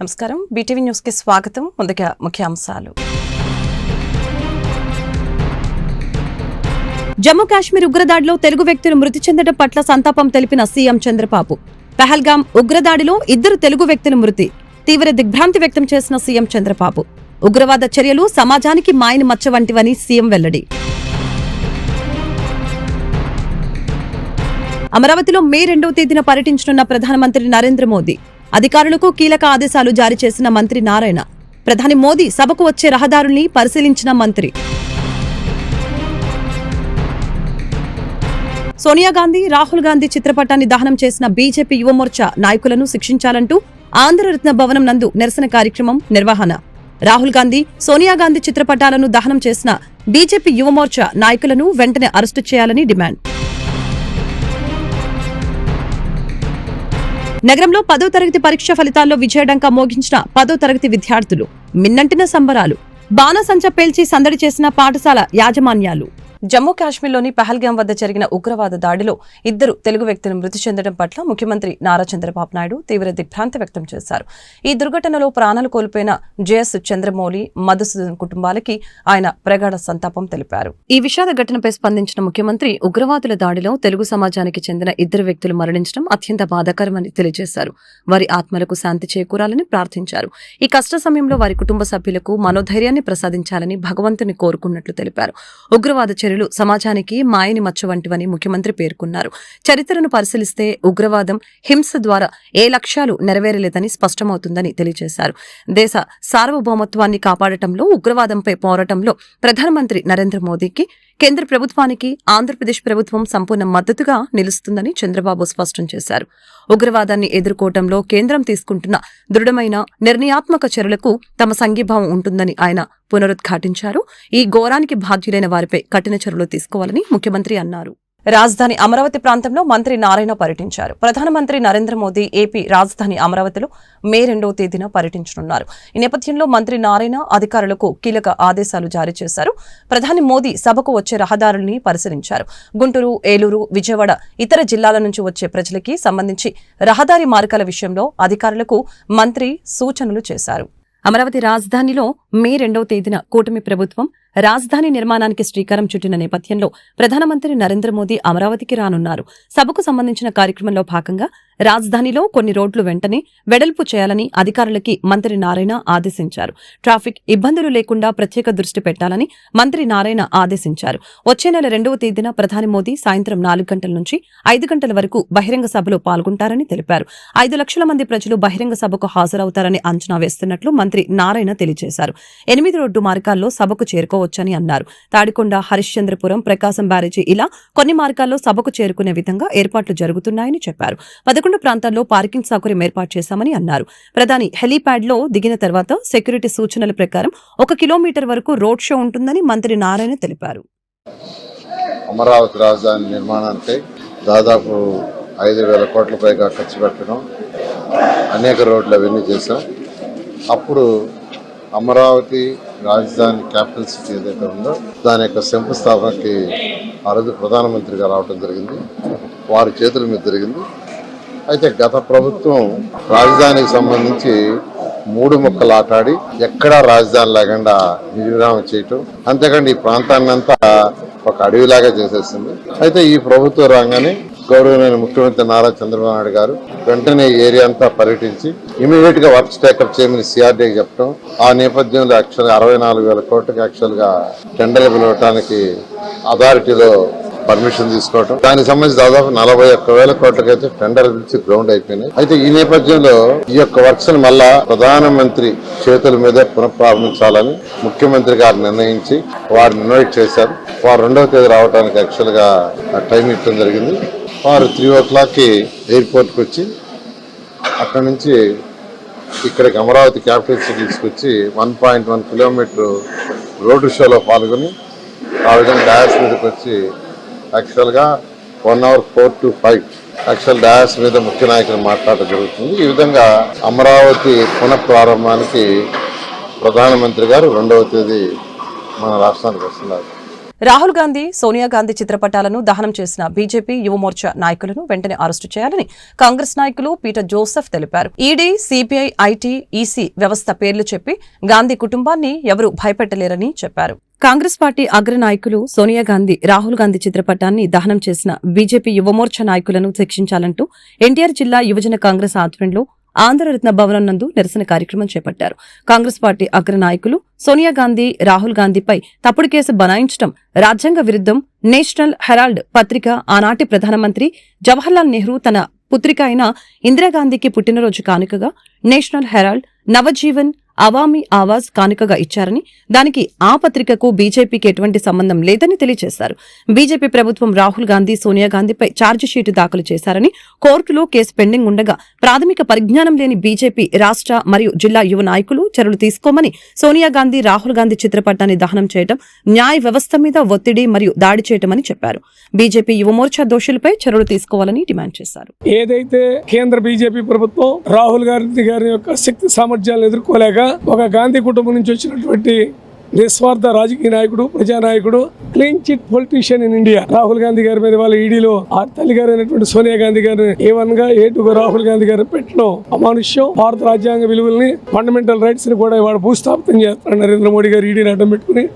నమస్కారం BTV news కి స్వాగతం. ముందుగా ముఖ్యాంశాలు. జమ్మూ కాశ్మీర్ ఉగ్రదాడిలో తెలుగు వ్యక్తులు మృతి చెందడం పట్ల సంతాపం తెలిపిన సీఎం చంద్రబాబు. పహల్గాం ఉగ్రదాడిలో 2 తెలుగు వ్యక్తుల మృతి తీవ్ర దిగ్భ్రాంతి వ్యక్తం చేసిన సీఎం చంద్రబాబు. ఉగ్రవాద చర్యలు సమాజానికి మాయని మచ్చ వంటివని సీఎం వెల్లడి. అమరావతిలో మే 2వ తేదీన పర్యటించనున్న ప్రధానమంత్రి నరేంద్ర మోదీ. అధికారులకు కీలక ఆదేశాలు జారీ చేసిన మంత్రి నారాయణ. ప్రధాని మోదీ సభకు వచ్చే రహదారుల్ని పరిశీలించిన మంత్రి. సోనియా గాంధీ, రాహుల్ గాంధీ చిత్రపటాన్ని దహనం చేసిన బీజేపీ యువమోర్చా నాయకులను శిక్షించాలంటూ ఆంధ్రరత్న భవనం నందు నిరసన కార్యక్రమం నిర్వహణ. రాహుల్ గాంధీ, సోనియా గాంధీ చిత్రపటాలను దహనం చేసిన బీజేపీ యువమోర్చా నాయకులను వెంటనే అరెస్టు చేయాలని డిమాండ్. నగరంలో 10వ తరగతి పరీక్ష ఫలితాల్లో విజయడంకా మోగించిన 10వ తరగతి విద్యార్థులు. మిన్నంటిన సంబరాలు. బాణసంచ పేల్చి సందడి చేసిన పాఠశాల యాజమాన్యాలు. జమ్మూ కాశ్మీర్లోని పహల్గాం వద్ద జరిగిన ఉగ్రవాద దాడిలో 2 తెలుగు వ్యక్తులు మృతి చెందడం పట్ల ముఖ్యమంత్రి నారా చంద్రబాబు నాయుడు తీవ్ర దిగ్భ్రాంతి వ్యక్తం చేశారు. ఈ దుర్ఘటనలో ప్రాణాలు కోల్పోయిన జేఎస్ చంద్రమౌళి, మధుసూదన్ కుటుంబాలకి ఆయన ప్రగాఢ సంతాపం తెలిపారు. ఈ విషాద ఘటనపై స్పందించిన ముఖ్యమంత్రి ఉగ్రవాదుల దాడిలో తెలుగు సమాజానికి చెందిన 2 వ్యక్తులు మరణించడం అత్యంత బాధాకరమని తెలియజేశారు. వారి ఆత్మలకు శాంతి చేకూరాలని ప్రార్థించారు. ఈ కష్ట సమయంలో వారి కుటుంబ సభ్యులకు మనోధైర్యాన్ని ప్రసాదించాలని భగవంతుని కోరుకున్నట్లు తెలిపారు. ఉగ్రవాద చర్యలు సమాజానికి మాయని మచ్చ వంటివని ముఖ్యమంత్రి పేర్కొన్నారు. చరిత్రను పరిశీలిస్తే ఉగ్రవాదం, హింస ద్వారా ఏ లక్ష్యాలు నెరవేరలేదని స్పష్టమవుతుందని తెలియజేశారు. దేశ సార్వభౌమత్వాన్ని కాపాడటంలో, ఉగ్రవాదంపై పోరాటంలో ప్రధానమంత్రి నరేంద్ర మోదీకి, కేంద్ర ప్రభుత్వానికి ఆంధ్రప్రదేశ్ ప్రభుత్వం సంపూర్ణ మద్దతుగా నిలుస్తుందని చంద్రబాబు స్పష్టం చేశారు. ఉగ్రవాదాన్ని ఎదుర్కోవటంలో కేంద్రం తీసుకుంటున్న దృఢమైన నిర్ణయాత్మక చర్యలకు తమ సంఘీభావం ఉంటుందని ఆయన పునరుద్ఘాటించారు. ఈ ఘోరానికి బాధ్యులైన వారిపై కఠిన చర్యలు తీసుకోవాలని ముఖ్యమంత్రి అన్నారు. రాజధాని అమరావతి ప్రాంతంలో మంత్రి నారాయణ పర్యటించారు. ప్రధానమంత్రి నరేంద్ర మోదీ ఏపీ రాజధాని అమరావతిలో మే 2వ తేదీన పర్యటించనున్నారు. ఈ నేపథ్యంలో మంత్రి నారాయణ అధికారులకు కీలక ఆదేశాలు జారీ చేశారు. ప్రధాని మోదీ సభకు వచ్చే రహదారుల్ని పరిశీలించారు. గుంటూరు, ఏలూరు, విజయవాడ, ఇతర జిల్లాల నుంచి వచ్చే ప్రజలకి సంబంధించి రహదారి మార్గాల విషయంలో అధికారులకు మంత్రి సూచనలు చేశారు. అమరావతి రాజధానిలో మే 2వ తేదీన కూటమి ప్రభుత్వం రాజధాని నిర్మాణానికి శ్రీకారం చుట్టిన నేపథ్యంలో ప్రధానమంత్రి నరేంద్ర మోదీ అమరావతికి రానున్నారు. సభకు సంబంధించిన కార్యక్రమంలో భాగంగా రాజధానిలో కొన్ని రోడ్లు వెంటనే వెడల్పు చేయాలని అధికారులకి మంత్రి నారాయణ ఆదేశించారు. ట్రాఫిక్ ఇబ్బందులు లేకుండా ప్రత్యేక దృష్టి పెట్టాలని మంత్రి నారాయణ ఆదేశించారు. వచ్చే నెల 2వ తేదీన ప్రధాని మోదీ సాయంత్రం 4 గంటల నుంచి 5 గంటల వరకు బహిరంగ సభలో పాల్గొంటారని తెలిపారు. 5 లక్షల మంది ప్రజలు బహిరంగ సభకు హాజరవుతారని అంచనా వేస్తున్నట్లు మంత్రి నారాయణ తెలియజేశారు. 8 రోడ్డు మార్గాల్లో సభకు చేరుకోవచ్చని అన్నారు. తాడికొండ, హరిశ్చంద్రపురం, ప్రకాశం బ్యారేజీ ఇలా కొన్ని మార్గాల్లో సభకు చేరుకునే విధంగా ఏర్పాట్లు జరుగుతున్నాయని చెప్పారు. 11 ప్రాంతాల్లో పార్కింగ్ సౌకర్యం ఏర్పాటు చేశామని అన్నారు. ప్రధాని హెలీప్యాడ్ లో దిగిన తర్వాత సెక్యూరిటీ సూచనల ప్రకారం 1 కిలోమీటర్ వరకు రోడ్ షో ఉంటుందని మంత్రి నారాయణ తెలిపారు. అమరావతి రాజధాని నిర్మాణానికి దాదాపు 5,000 కోట్ల పైగా ఖర్చు పెట్టడం, అనేక రోడ్లు అవన్నీ చేశాం. అప్పుడు అమరావతి రాజధాని క్యాపిటల్ సిటీ ఏదైతే ఉందో దాని యొక్క శంకుస్థాపనకి ఆ రోజు ప్రధానమంత్రిగా రావడం జరిగింది. వారి చేతుల మీద జరిగింది. అయితే గత ప్రభుత్వం రాజధానికి సంబంధించి 3 ముక్కలు ఆటాడి ఎక్కడా రాజధాని లేకుండా నిర్విరామం చేయటం, అంతేకాండి ఈ ప్రాంతాన్ని అంతా ఒక అడవిలాగా చేసేసింది. అయితే ఈ ప్రభుత్వం రాగానే గౌరవనీయ ముఖ్యమంత్రి నారా చంద్రబాబు నాయుడు గారు వెంటనే ఈ ఏరియా అంతా పర్యటించి ఇమీడియట్ గా వర్క్స్ టేకప్ చేయమని సిఆర్డీకి చెప్పడం, ఆ నేపథ్యంలో యాక్చువల్గా 64,000 కోట్లకి యాక్చువల్గా టెండర్లు పిలవటానికి అథారిటీలో పర్మిషన్ తీసుకోవడం, దానికి సంబంధించి దాదాపు 41,000 కోట్లకైతే టెండర్ పిలిచి గ్రౌండ్ అయిపోయినాయి. అయితే ఈ నేపథ్యంలో ఈ యొక్క వర్క్స్ ని మళ్ళా ప్రధానమంత్రి చేతుల మీదే పునఃప్రారంభించాలని ముఖ్యమంత్రి గారు నిర్ణయించి వారిని ఇన్వైట్ చేశారు. వారు 2వ తేదీ రావడానికి యాక్చువల్ గా టైం ఇవ్వడం జరిగింది. వారు 3 o'clockకి ఎయిర్పోర్ట్కి వచ్చి అక్కడి నుంచి ఇక్కడికి అమరావతి క్యాపిటల్ సిటీ తీసుకొచ్చి 1.1 కిలోమీటర్ రోడ్డు షోలో పాల్గొని ఆ విధంగా డయాస్ మీదకి వచ్చి యాక్చువల్గా 1 hour 4 to 5 యాక్చువల్ డయాస్ మీద ముఖ్య నాయకులు మాట్లాడటం జరుగుతుంది. ఈ విధంగా అమరావతి పునఃప్రారంభానికి ప్రధానమంత్రి గారు 2వ తేదీ మన రాష్ట్రానికి వస్తున్నారు. రాహుల్ గాంధీ, సోనియా గాంధీ చిత్రపటాలను దహనం చేసిన బీజేపీ యువమోర్చా నాయకులను వెంటనే అరెస్టు చేయాలని కాంగ్రెస్ నాయకులు పీటర్ జోసెఫ్ తెలిపారు. ఈడీ, సిబిఐ, ఐటీ, ఈసీ వ్యవస్థ పేర్లు చెప్పి గాంధీ కుటుంబాన్ని ఎవరూ భయపెట్టలేరని చెప్పారు. కాంగ్రెస్ పార్టీ అగ్ర నాయకులు సోనియా గాంధీ, రాహుల్ గాంధీ చిత్రపటాన్ని దహనం చేసిన బీజేపీ యువమోర్చా నాయకులను శిక్షించాలంటూ ఎన్టీఆర్ జిల్లా యువజన కాంగ్రెస్ ఆధ్వర్యంలో ఆంధ్రరత్న భవనం నందు నిరసన కార్యక్రమం చేపట్టారు. కాంగ్రెస్ పార్టీ అగ్ర నాయకులు సోనియా గాంధీ, రాహుల్ గాంధీపై తప్పుడు కేసు బనాయించడం రాజ్యాంగ విరుద్ధం. నేషనల్ హెరాల్డ్ పత్రిక ఆనాటి ప్రధానమంత్రి జవహర్లాల్ నెహ్రూ తన పుత్రిక అయిన ఇందిరాగాంధీకి పుట్టినరోజు కానుకగా నేషనల్ హెరాల్డ్, నవజీవన్, అవామీ ఆవాజ్ కానుకగా ఇచ్చారని, దానికి ఆ పత్రికకు బీజేపీకి ఎటువంటి సంబంధం లేదని తెలియజేశారు. బీజేపీ ప్రభుత్వం రాహుల్ గాంధీ, సోనియా గాంధీపై ఛార్జిషీటు దాఖలు చేశారని, కోర్టులో కేసు పెండింగ్ ఉండగా ప్రాథమిక పరిజ్ఞానం లేని బీజేపీ రాష్ట్ర మరియు జిల్లా యువ నాయకులు చర్యలు తీసుకోమని, సోనియా గాంధీ, రాహుల్ గాంధీ చిత్రపటాన్ని దహనం చేయడం న్యాయ వ్యవస్థ మీద ఒత్తిడి మరియు దాడి చేయటమని చెప్పారు. బీజేపీ యువమోర్చా దోషులపై చర్యలు తీసుకోవాలని డిమాండ్ చేశారు. ఏదైతే కేంద్ర బీజేపీ ప్రభుత్వం రాహుల్ గాంధీ గారి యొక్క శక్తి సామర్థ్యాలను ఎదుర్కోలేక ఒక గాంధీ కుటుంబం నుంచి వచ్చినటువంటి నిస్వార్థ రాజకీయ నాయకుడు, ప్రజానాయకుడు, clean chit politician in India Rahul Gandhi గారి మీద వాళ్ళ ఈడీలో ఆ తల్లి గారు అయినటువంటి సోనియా గాంధీ గారిని A1 గా A2 గా రాహుల్ గాంధీ గారిని పెట్టడం అమానుష్యం. భారత రాజ్యాంగ విలువల్ని, ఫండమెంటల్ రైట్స్ ని కూడా వాడు భూస్థాపితం చేస్తాడు. నరేంద్ర మోడీ గారు ఈడీని అడ్డం పెట్టుకుని,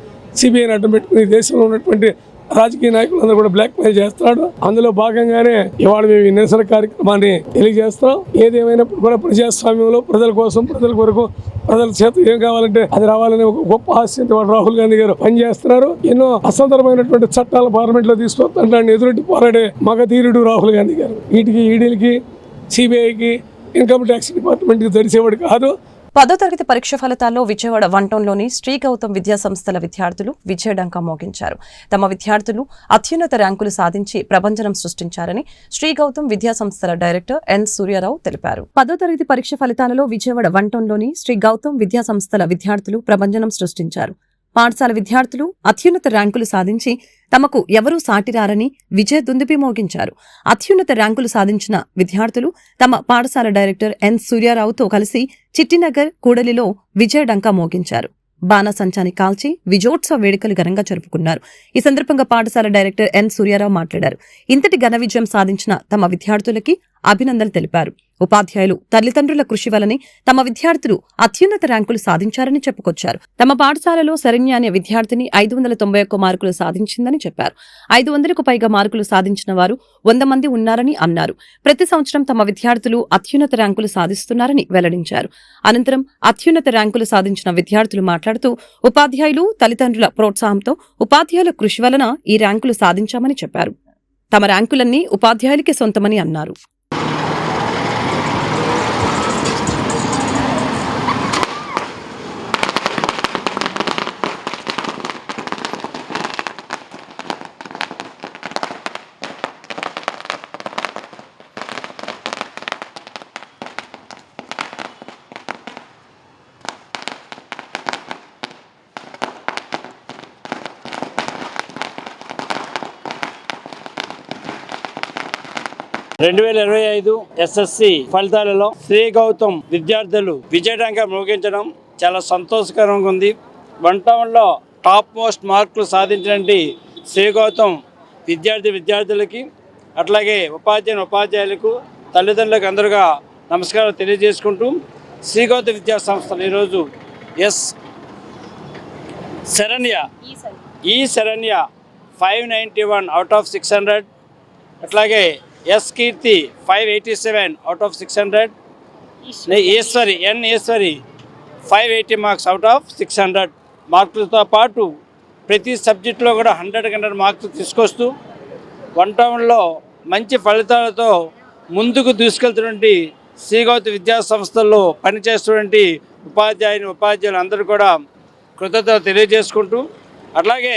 సిబిఐని అడ్డం పెట్టుకుని దేశంలో ఉన్నటువంటి రాజకీయ నాయకులందరూ కూడా బ్లాక్ మెయిల్ చేస్తున్నాడు. అందులో భాగంగానే ఇవాళ మేము ఈ నిరసన కార్యక్రమాన్ని తెలియజేస్తున్నాం. ఏదేమైనప్పుడు కూడా ప్రజాస్వామ్యంలో ప్రజల కోసం, ప్రజల కొరకు, ప్రజల చేత ఏం కావాలంటే అది రావాలని ఒక గొప్ప ఆశయంతో రాహుల్ గాంధీ గారు పనిచేస్తున్నారు. ఎన్నో అసందర్భమైనటువంటి చట్టాలు పార్లమెంట్ లో తీసుకొస్తాను ఎదురెట్టి పోరాడే మగధీరుడు రాహుల్ గాంధీ గారు. వీటికి ఈడీలకి, సిబిఐకి, ఇన్కమ్ ట్యాక్స్ డిపార్ట్మెంట్ కి తెలిసేవాడు కాదు. 10వ తరగతి పరీక్ష ఫలితాల్లో విజయవాడ వన్ టౌన్లోని శ్రీ గౌతమ్ విద్యా సంస్థల విద్యార్థులు విజయడంకా మోగించారు. తమ విద్యార్థులు అత్యున్నత ర్యాంకులు సాధించి ప్రభంజనం సృష్టించారని శ్రీ గౌతమ్ విద్యా సంస్థల డైరెక్టర్ ఎన్ సూర్యారావు తెలిపారు. 10వ తరగతి పరీక్ష ఫలితాలలో విజయవాడ వన్ టౌన్లోని శ్రీ గౌతమ్ విద్యా సంస్థల విద్యార్థులు ప్రభంజనం సృష్టించారు. పాఠశాల విద్యార్థులు అత్యున్నత ర్యాంకులు సాధించి తమకు ఎవరూ సాటిరారని విజయ దుందుబి మోగించారు. అత్యున్నత ర్యాంకులు సాధించిన విద్యార్థులు తమ పాఠశాల డైరెక్టర్ ఎన్ సూర్యారావుతో కలిసి చిట్టినగర్, కూడలిలో విజయడంకా మోగించారు. బాణసంచాని కాల్చి విజయోత్సవ వేడుకలు ఘనంగా జరుపుకున్నారు. ఈ సందర్భంగా పాఠశాల డైరెక్టర్ ఎన్ సూర్యారావు మాట్లాడారు. ఇంతటి ఘన విజయం సాధించిన తమ విద్యార్థులకి అభినందనలు తెలిపారు. ఉపాధ్యాయులు, తల్లిదండ్రుల కృషి వలనే తమ విద్యార్థులు అత్యున్నత ర్యాంకులు సాధించారని చెప్పుకొచ్చారు. తమ పాఠశాలలో శరణ్య అనే విద్యార్థిని 591 మార్కులు సాధించిందని చెప్పారు. 500కు పైగా మార్కులు సాధించిన వారు 100 మంది ఉన్నారని అన్నారు. ప్రతి సంవత్సరం తమ విద్యార్థులు అత్యున్నత ర్యాంకులు సాధిస్తున్నారని వెల్లడించారు. అనంతరం అత్యున్నత ర్యాంకులు సాధించిన విద్యార్థులు మాట్లాడుతూ ఉపాధ్యాయులు, తల్లిదండ్రుల ప్రోత్సాహంతో, ఉపాధ్యాయుల కృషి వలన ఈ ర్యాంకులు సాధించామని చెప్పారు. తమ ర్యాంకులన్నీ ఉపాధ్యాయులకే సొంతమని అన్నారు. SSC ఫలితాలలో శ్రీ గౌతమ్ విద్యార్థులు విజయడంగా మోగించడం చాలా సంతోషకరంగా ఉంది. వన్ టౌన్లో టాప్ మోస్ట్ మార్కులు సాధించినటువంటి శ్రీ గౌతమ్ విద్యార్థులకి, అట్లాగే ఉపాధ్యాయులకు, తల్లిదండ్రులకు అందరుగా నమస్కారాలు తెలియజేసుకుంటూ, శ్రీ గౌతమ్ విద్యా సంస్థలు ఈరోజు శరణ్య 591 అవుట్ ఆఫ్ 600, అట్లాగే Keerthi 587 out of 600, Eshwari 580 marks out of 600 మార్కులతో పాటు ప్రతి సబ్జెక్టులో కూడా 100 మార్కులు తీసుకొస్తూ వన్ టౌన్లో మంచి ఫలితాలతో ముందుకు దూసుకెళ్తున్నటువంటి శ్రీ గౌతమ్ విద్యా సంస్థల్లో పనిచేస్తున్నటువంటి ఉపాధ్యాయులు అందరూ కూడా కృతజ్ఞతలు తెలియజేసుకుంటూ, అట్లాగే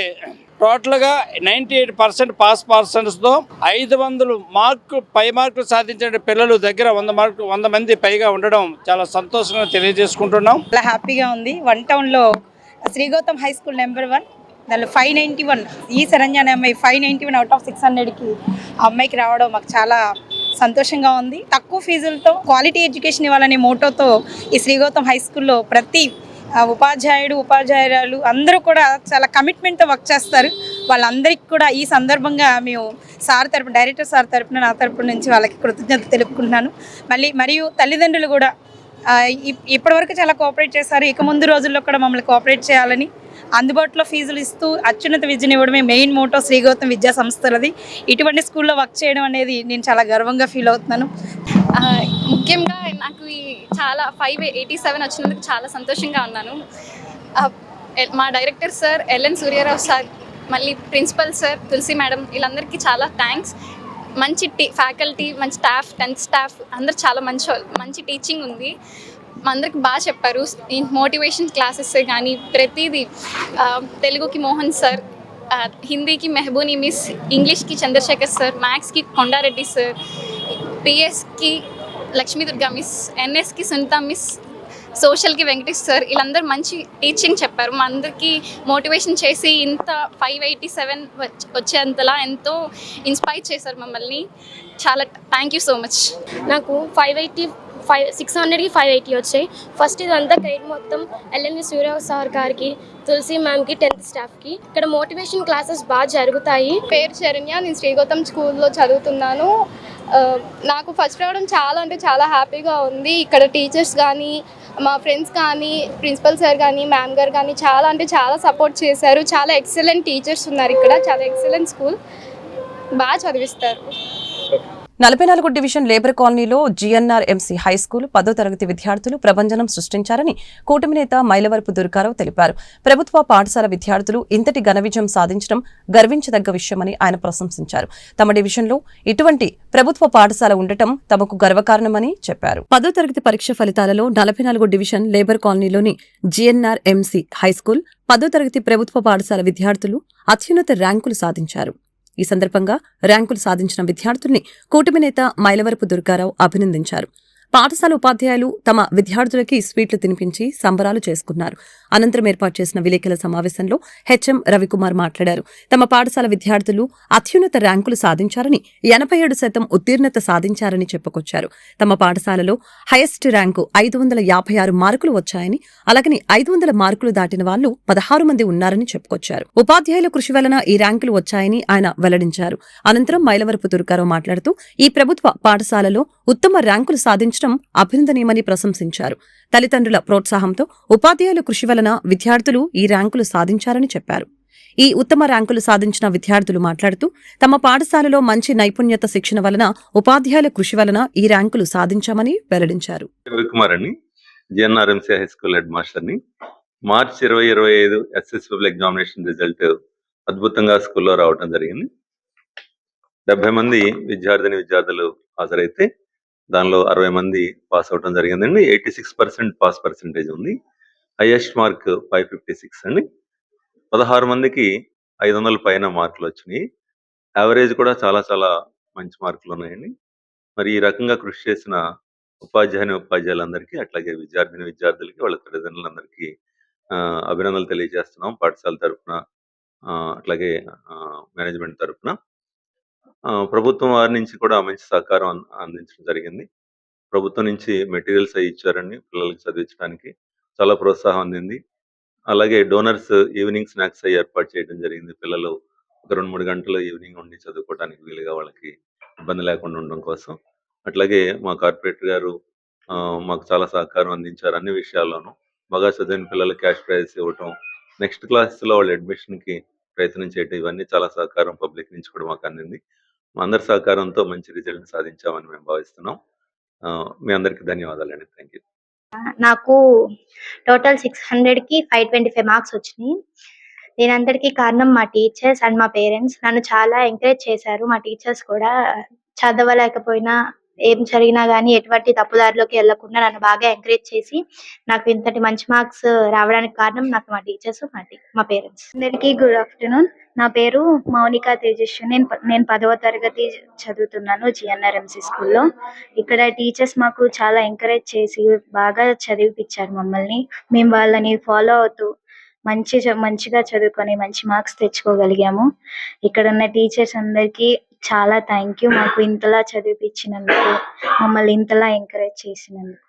టోటల్గా 98% పాస్ పర్సెంట్స్తో 500 పై మార్కులు సాధించిన పిల్లలు దగ్గర 100 మంది పైగా ఉండడం చాలా సంతోషంగా తెలియజేసుకుంటున్నాం. చాలా హ్యాపీగా ఉంది. వన్ టౌన్లో Sri Gautam high school number 1 దానిలో 591, ఈ శరణ్య అనే అమ్మాయి 591 అవుట్ ఆఫ్ 600కి ఆ అమ్మాయికి రావడం మాకు చాలా సంతోషంగా ఉంది. తక్కువ ఫీజులతో క్వాలిటీ ఎడ్యుకేషన్ ఇవ్వాలనే మోటోతో ఈ శ్రీ గౌతమ్ హై స్కూల్లో ప్రతి ఉపాధ్యాయురాలు అందరూ కూడా చాలా కమిట్మెంట్తో వర్క్ చేస్తారు. వాళ్ళందరికీ కూడా ఈ సందర్భంగా మేము సార్ తరపున, డైరెక్టర్ సార్ తరపున, నా తరపున నుంచి వాళ్ళకి కృతజ్ఞత తెలుపుకుంటున్నాను. మరియు తల్లిదండ్రులు కూడా ఇప్పటివరకు చాలా కోఆపరేట్ చేశారు. ఇక ముందు రోజుల్లో కూడా మమ్మల్ని కోఆపరేట్ చేయాలని, అందుబాటులో ఫీజులు ఇస్తూ అత్యున్నత విద్యను ఇవ్వడమే మెయిన్ మోటో శ్రీ గౌతమ్ విద్యా సంస్థలది. ఇటువంటి స్కూల్లో వర్క్ చేయడం అనేది నేను చాలా గర్వంగా ఫీల్ అవుతున్నాను. ముఖ్యంగా నాకు ఈ చాలా 587 వచ్చినందుకు చాలా సంతోషంగా ఉన్నాను. మా director sir LN Suryarao sir, మళ్ళీ ప్రిన్సిపల్ సార్ తులసి మేడం, వీళ్ళందరికీ చాలా థ్యాంక్స్. మంచి ఫ్యాకల్టీ, మంచి స్టాఫ్, 10th స్టాఫ్ అందరు చాలా మంచి టీచింగ్ ఉంది. మా అందరికి బాగా చెప్పారు. మోటివేషన్ క్లాసెస్ కానీ ప్రతిదీ, తెలుగుకి మోహన్ సార్, హిందీకి మెహబూని మిస్, ఇంగ్లీష్కి చంద్రశేఖర్ సార్, మ్యాథ్స్కి కొండారెడ్డి సార్, పిఎస్కి లక్ష్మీ దుర్గా మిస్, ఎన్ఎస్కి సునీత మిస్, సోషల్కి వెంకటేష్ సార్, వీళ్ళందరూ మంచి టీచింగ్ చెప్పారు. మా అందరికీ మోటివేషన్ చేసి ఇంత 587 వచ్చేంతలా ఎంతో ఇన్స్పైర్ చేశారు మమ్మల్ని. చాలా థ్యాంక్ యూ సో మచ్. నాకు 600కి 580 వచ్చాయి. ఫస్ట్ ఇదంతా క్రెడిట్ మొత్తం ఎల్ఎన్వి సూర్యరావు సార్ గారికి, తులసి మ్యామ్కి, 10th స్టాఫ్కి. ఇక్కడ మోటివేషన్ క్లాసెస్ బాగా జరుగుతాయి. పేరు శరణ్య, నేను శ్రీ గౌతమ్ స్కూల్లో చదువుతున్నాను. నాకు ఫస్ట్ రావడం చాలా అంటే చాలా హ్యాపీగా ఉంది. ఇక్కడ టీచర్స్ కానీ, మా ఫ్రెండ్స్ కానీ, ప్రిన్సిపల్ సార్ కానీ, మ్యామ్ గారు కానీ చాలా అంటే చాలా సపోర్ట్ చేశారు. చాలా ఎక్సలెంట్ టీచర్స్ ఉన్నారు ఇక్కడ. చాలా ఎక్సలెంట్ స్కూల్, బాగా చదివిస్తారు. 44 డివిజన్ లేబర్ కాలనీలో GNRMC హై స్కూల్ 10వ తరగతి విద్యార్థులు ప్రభంజనం సృష్టించారని కూటమి నేత మైలవరపు దుర్గారావు తెలిపారు. ప్రభుత్వ పాఠశాల విద్యార్థులు ఇంతటి ఘన విజయం సాధించడం గర్వించదగ్గ విషయమని ఆయన ప్రశంసించారు. తమ డివిజన్లో ఇటువంటి ప్రభుత్వ పాఠశాల ఉండటం తమకు గర్వకారణమని చెప్పారు. 10వ తరగతి పరీక్ష ఫలితాలలో 44 డివిజన్ లేబర్ కాలనీలోని GNRMC హై స్కూల్ 10వ తరగతి ప్రభుత్వ పాఠశాల విద్యార్థులు అత్యున్నత ర్యాంకులు సాధించారు. ఈ సందర్భంగా ర్యాంకులు సాధించిన విద్యార్థుల్ని కూటమి నేత మైలవరపు దుర్గారావు అభినందించారు. పాఠశాల ఉపాధ్యాయులు తమ విద్యార్థులకి స్వీట్లు తినిపించి సంబరాలు చేసుకున్నారు. అనంతరం ఏర్పాటు చేసిన విలేకరుల సమావేశంలో HM రవికుమార్ మాట్లాడారు. తమ పాఠశాల విద్యార్థులు అత్యున్నత ర్యాంకులు సాధించారని, 87% ఉత్తీర్ణత సాధించారని చెప్పుకొచ్చారు. తమ పాఠశాలలో హైయెస్ట్ ర్యాంకు 556 మార్కులు వచ్చాయని, అలాగని 500 మార్కులు దాటిన వాళ్లు 16 మంది ఉన్నారని చెప్పుకొచ్చారు. ఉపాధ్యాయుల కృషి వలన ఈ ర్యాంకులు వచ్చాయని ఆయన వెల్లడించారు. అనంతరం మైలవరపు దుర్గారావు మాట్లాడుతూ ఈ ప్రభుత్వ పాఠశాలలో ఉత్తమ ర్యాంకులు సాధించడం అభినందనీయమని ప్రశంసించారు. తల్లిదండ్రుల ప్రోత్సాహంతో, ఉపాధ్యాయుల కృషి వలన విద్యార్థులు ఈ ర్యాంకులు సాధించారని చెప్పారు. ఈ ఉత్తమ ర్యాంకులు సాధించిన విద్యార్థులు మాట్లాడుతూ తమ పాఠశాలలో మంచి నైపుణ్యత శిక్షణ వలన, ఉపాధ్యాయుల కృషి వలన ఈ ర్యాంకులు సాధించామని వెల్లడించారు. రవికుమార్ అని GNRMC హై స్కూల్ హెడ్ మాస్టర్ని. మార్చి 2025 SS పబ్లిక్ ఎగ్జామినేషన్ రిజల్ట్ అద్భుతంగా స్కూల్లో రావడం జరిగింది. 70 మంది విద్యార్థులు హాజరైతే దానిలో 60 మంది పాస్ అవడం జరిగిందండి. 86% పాస్ పర్సెంటేజ్ ఉంది. హైయెస్ట్ మార్క్ 556 అండి. 16 మందికి 500 పైన మార్కులు వచ్చినాయి. యావరేజ్ కూడా చాలా చాలా మంచి మార్కులు ఉన్నాయండి. మరి ఈ రకంగా కృషి చేసిన ఉపాధ్యాయులందరికీ, అట్లాగే విద్యార్థులకి, వాళ్ళ తల్లిదండ్రులందరికీ అభినందనలు తెలియజేస్తున్నాం. పాఠశాల తరఫున, అట్లాగే మేనేజ్మెంట్ తరఫున. ప్రభుత్వం వారి నుంచి కూడా మంచి సహకారం అందించడం జరిగింది. ప్రభుత్వం నుంచి మెటీరియల్స్ అవి ఇచ్చారండి. పిల్లలకి చదివించడానికి చాలా ప్రోత్సాహం అందింది. అలాగే డోనర్స్ ఈవినింగ్ స్నాక్స్ అవి ఏర్పాటు చేయడం జరిగింది. పిల్లలు ఒక 2-3 గంటలు ఈవినింగ్ ఉండి చదువుకోవడానికి వీలుగా, వాళ్ళకి ఇబ్బంది లేకుండా ఉండడం కోసం. అట్లాగే మా కార్పొరేటర్ గారు మాకు చాలా సహకారం అందించారు అన్ని విషయాల్లోనూ. బాగా చదివిన పిల్లలు క్యాష్ ప్రైజ్ ఇవ్వటం, నెక్స్ట్ క్లాసెస్లో వాళ్ళ అడ్మిషన్కి ప్రయత్నం చేయటం, ఇవన్నీ చాలా సహకారం పబ్లిక్ నుంచి కూడా మాకు అందింది. మా అందరి సహకారంతో మంచి రిజల్ట్ సాధించామని మేము భావిస్తున్నాం. మీ అందరికీ ధన్యవాదాలండి. Thank you. నాకు టోటల్ 600కి 525 మార్క్స్ వచ్చినాయి. దీనంతటికీ కారణం మా టీచర్స్ అండ్ మా పేరెంట్స్. నన్ను చాలా ఎంకరేజ్ చేశారు. మా టీచర్స్ కూడా చదవలేకపోయినా, ఏం జరిగినా కానీ ఎటువంటి తప్పుదారిలోకి వెళ్లకుండా నన్ను బాగా ఎంకరేజ్ చేసి నాకు ఇంతటి మంచి మార్క్స్ రావడానికి కారణం నాకు మా టీచర్స్, మా పేరెంట్స్. అందరికీ గుడ్ ఆఫ్టర్నూన్. నా పేరు మౌనిక తేజస్వి. నేను 10వ తరగతి చదువుతున్నాను GNRMC స్కూల్లో. ఇక్కడ టీచర్స్ మాకు చాలా ఎంకరేజ్ చేసి బాగా చదివిపించారు మమ్మల్ని. మేము వాళ్ళని ఫాలో అవుతూ మంచిగా చదువుకొని మంచి మార్క్స్ తెచ్చుకోగలిగాము. ఇక్కడ ఉన్న టీచర్స్ అందరికీ చాలా థ్యాంక్ యూ. మాకు ఇంతలా చదివిపించినందుకు, మమ్మల్ని ఇంతలా ఎంకరేజ్ చేసినందుకు.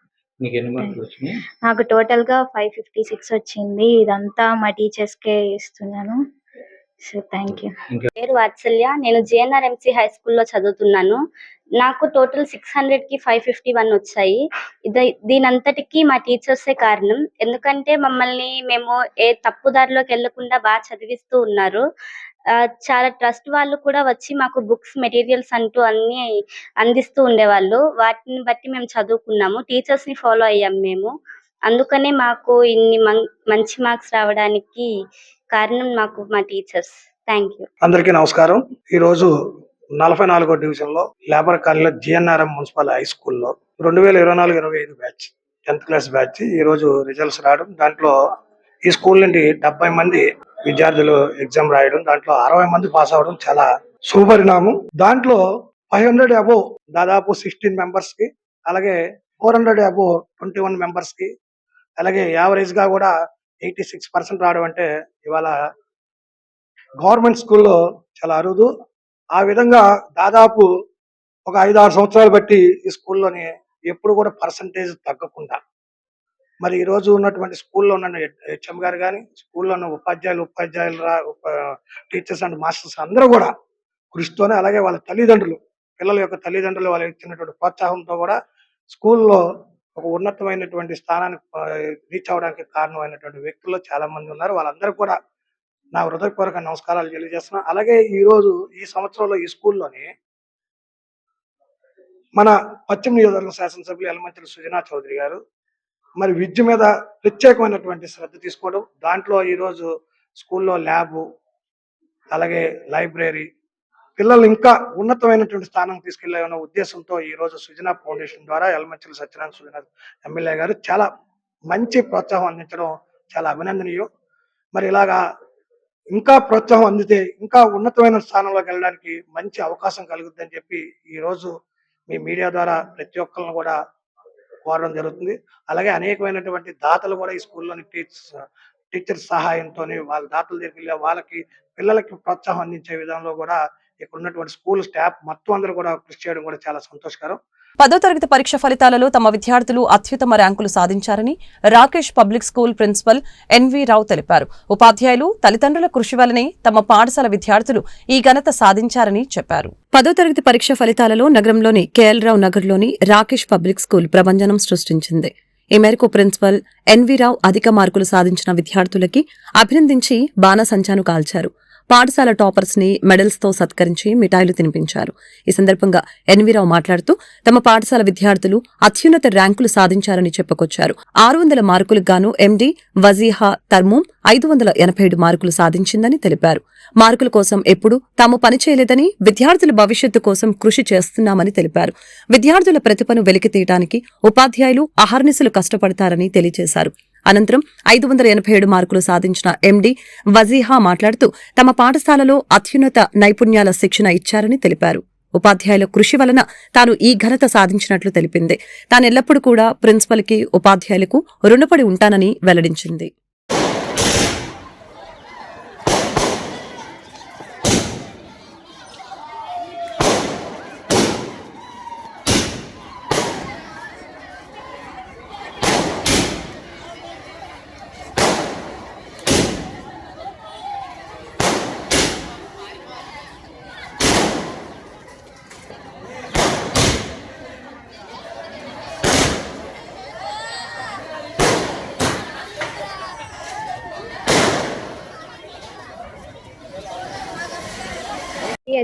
నాకు టోటల్ గా 556 వచ్చింది. ఇదంతా మా టీచర్స్ కే ఇస్తున్నాను. Thank you. పేరు వాత్సల్య. నేను JNRMC హై స్కూల్లో చదువుతున్నాను. నాకు టోటల్ 600కి 551 వచ్చాయి. దీనంతటికీ మా టీచర్సే కారణం. ఎందుకంటే మేము ఏ తప్పుదారిలోకి వెళ్లకుండా బాగా చదివిస్తూ ఉన్నారు. చాలా ట్రస్ట్ వాళ్ళు కూడా వచ్చి మాకు బుక్స్, మెటీరియల్స్ అంటూ అన్ని అందిస్తూ ఉండేవాళ్ళు. వాటిని బట్టి మేము చదువుకున్నాము. టీచర్స్ ని ఫాలో అయ్యాం మేము. అందుకనే మాకు ఇన్ని మంచి మార్క్స్ రావడానికి కారణం మాకు మా టీచర్స్. Thank you. అందరికీ నమస్కారం. ఈ రోజు 44వ డివిజన్ లో లేబర్ కాలనీలో GNRM మున్సిపల్ హై స్కూల్లో 2024-25 బ్యాచ్ 10th క్లాస్ బ్యాచ్ ఈ రోజు రిజల్ట్స్ రావడం, దాంట్లో ఈ స్కూల్ నుండి 70 మంది విద్యార్థులు ఎగ్జామ్ రాయడం, దాంట్లో 60 మంది పాస్ అవడం చాలా శుభపరిణామం. దాంట్లో 500 అబోవ్ దాదాపు 16 మెంబర్స్ కి, అలాగే 400 అబోవ్ 21 మెంబర్స్ కి, అలాగే యావరేజ్ గా కూడా 86% రావడం అంటే ఇవాళ గవర్నమెంట్ స్కూల్లో చాలా అరుదు. ఆ విధంగా దాదాపు ఒక 5-6 సంవత్సరాలు బట్టి ఈ స్కూల్లోని ఎప్పుడు కూడా పర్సంటేజ్ తగ్గకుండా, మరి ఈ రోజు ఉన్నటువంటి స్కూల్లో ఉన్న HM గారు కానీ, స్కూల్లో ఉన్న ఉపాధ్యాయులు, టీచర్స్ అండ్ మాస్టర్స్ అందరూ కూడా కృషితోనే, అలాగే వాళ్ళ తల్లిదండ్రులు, పిల్లల యొక్క తల్లిదండ్రులు వాళ్ళు ఇచ్చినటువంటి ప్రోత్సాహంతో కూడా స్కూల్లో ఒక ఉన్నతమైనటువంటి స్థానానికి రీచ్ అవడానికి కారణమైనటువంటి వ్యక్తుల్లో చాలా మంది ఉన్నారు. వాళ్ళందరూ కూడా నా హృదయపూర్వక నమస్కారాలు తెలియజేస్తున్నా. అలాగే ఈ రోజు ఈ సంవత్సరంలో ఈ స్కూల్లోని మన పశ్చిమ నియోజకవర్గ శాసనసభ్యులు యలమంచిలి సుజనా చౌదరి గారు మరి విద్య మీద ప్రత్యేకమైనటువంటి శ్రద్ధ తీసుకోవడం, దాంట్లో ఈరోజు స్కూల్లో ల్యాబ్, అలాగే లైబ్రరీ, పిల్లలు ఇంకా ఉన్నతమైనటువంటి స్థానం తీసుకెళ్లే ఉద్దేశంతో ఈ రోజు సుజనా ఫౌండేషన్ ద్వారా యలమంచిలి సత్యనారాయణ సుజనా ఎమ్మెల్యే గారు చాలా మంచి ప్రోత్సాహం అందించడం చాలా అభినందనీయం. మరి ఇలాగా ఇంకా ప్రోత్సాహం అందితే ఇంకా ఉన్నతమైన స్థానంలోకి వెళ్ళడానికి మంచి అవకాశం కలుగుతుందని చెప్పి ఈ రోజు మీ మీడియా ద్వారా ప్రతి ఒక్కరిని కూడా కోరడం జరుగుతుంది. అలాగే అనేకమైనటువంటి దాతలు కూడా ఈ స్కూల్లోని టీచర్స్ సహాయంతో వాళ్ళ దాతల దగ్గరికి వెళ్ళి వాళ్ళకి పిల్లలకి ప్రోత్సాహం అందించే విధంలో కూడా ఇక్కడ ఉన్నటువంటి స్కూల్ స్టాఫ్ మొత్తం అందరూ కూడా కృషి చేయడం కూడా చాలా సంతోషకరం. 10వ తరగతి పరీక్ష ఫలితాలలో తమ విద్యార్థులు అత్యుత్తమ ర్యాంకులు సాధించారని Rakesh public school principal NV Rao తెలిపారు. ఉపాధ్యాయులు, తల్లిదండ్రుల కృషి వల్లనే తమ పాఠశాల విద్యార్థులు ఈ ఘనత సాధించారని చెప్పారు. 10వ తరగతి పరీక్ష ఫలితాలలో నగరంలోని KL రావు నగర్లోని రాకేష్ పబ్లిక్ స్కూల్ ప్రభంజనం సృష్టించింది. ఈ మేరకు ప్రిన్సిపల్ NV రావు అధిక మార్కులు సాధించిన విద్యార్థులకి అభినందించి బాణసంచాను కాల్చారు. పాఠశాల టాపర్స్ ని మెడల్స్ తో సత్కరించి మిఠాయిలు తినిపించారు. ఈ సందర్భంగా NV రావు మాట్లాడుతూ తమ పాఠశాల విద్యార్థులు అత్యున్నత ర్యాంకులు సాధించారని చెప్పుకొచ్చారు. 600 మార్కులకు గాను MD వజీహా తర్మూం 587 మార్కులు సాధించిందని తెలిపారు. మార్కుల కోసం ఎప్పుడూ తాము పనిచేయలేదని, విద్యార్థుల భవిష్యత్తు కోసం కృషి చేస్తున్నామని తెలిపారు. విద్యార్థుల ప్రతిభను వెలికితీయడానికి ఉపాధ్యాయులు అహర్నిశలు కష్టపడతారని తెలియజేశారు. అనంతరం 587 మార్కులు సాధించిన MD వజీహా మాట్లాడుతూ తమ పాఠశాలలో అత్యున్నత నైపుణ్యాల శిక్షణ ఇచ్చారని తెలిపారు. ఉపాధ్యాయుల కృషి వలన తాను ఈ ఘనత సాధించినట్లు తెలిపింది. తానెల్లప్పుడూ కూడా ప్రిన్సిపల్ కి, ఉపాధ్యాయులకు రుణపడి ఉంటానని వెల్లడించింది.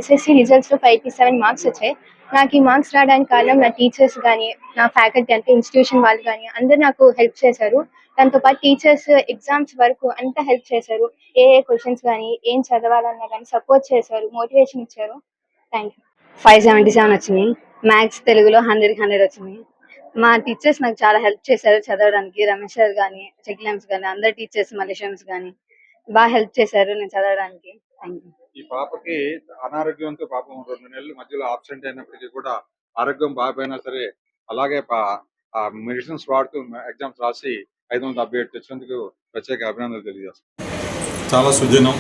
SSC రిజల్ట్స్ లో 587 మార్క్స్ వచ్చాయి. నాకు ఈ మార్క్స్ రావడానికి కారణం నా టీచర్స్ కానీ, నా ఫ్యాకల్టీ అంటే ఇన్స్టిట్యూషన్ వాళ్ళు కానీ అందరు నాకు హెల్ప్ చేశారు. దాంతో పాటు టీచర్స్ ఎగ్జామ్స్ వరకు అంతా హెల్ప్ చేశారు. ఏ క్వశ్చన్స్ కానీ, ఏం చదవాలన్నా కానీ సపోర్ట్ చేశారు, మోటివేషన్ ఇచ్చారు. Thank you. 577 వచ్చినాయి. మ్యాథ్స్, తెలుగులో 100కి 100 వచ్చినాయి. మా టీచర్స్ నాకు చాలా హెల్ప్ చేశారు చదవడానికి. రమేష్ సార్ కానీ, చెక్లమ్స్ కానీ, అందరు టీచర్స్, మలేషియన్స్ కానీ బాగా హెల్ప్ చేశారు నేను చదవడానికి. Thank you. ఈ పాపకి అనారోగ్యంతో పాపం 2 నెలల మధ్యలో ఆబ్సెంట్ అయినప్పటికీ కూడా ఆరోగ్యం బాగపోయినా సరే అలాగే మెడిసిన్స్ వాడుతూ ఎగ్జామ్స్ రాసి 577 తెచ్చినందుకు ప్రత్యేక అభినందనలు తెలియజేస్తాం. చాలా సుదినం,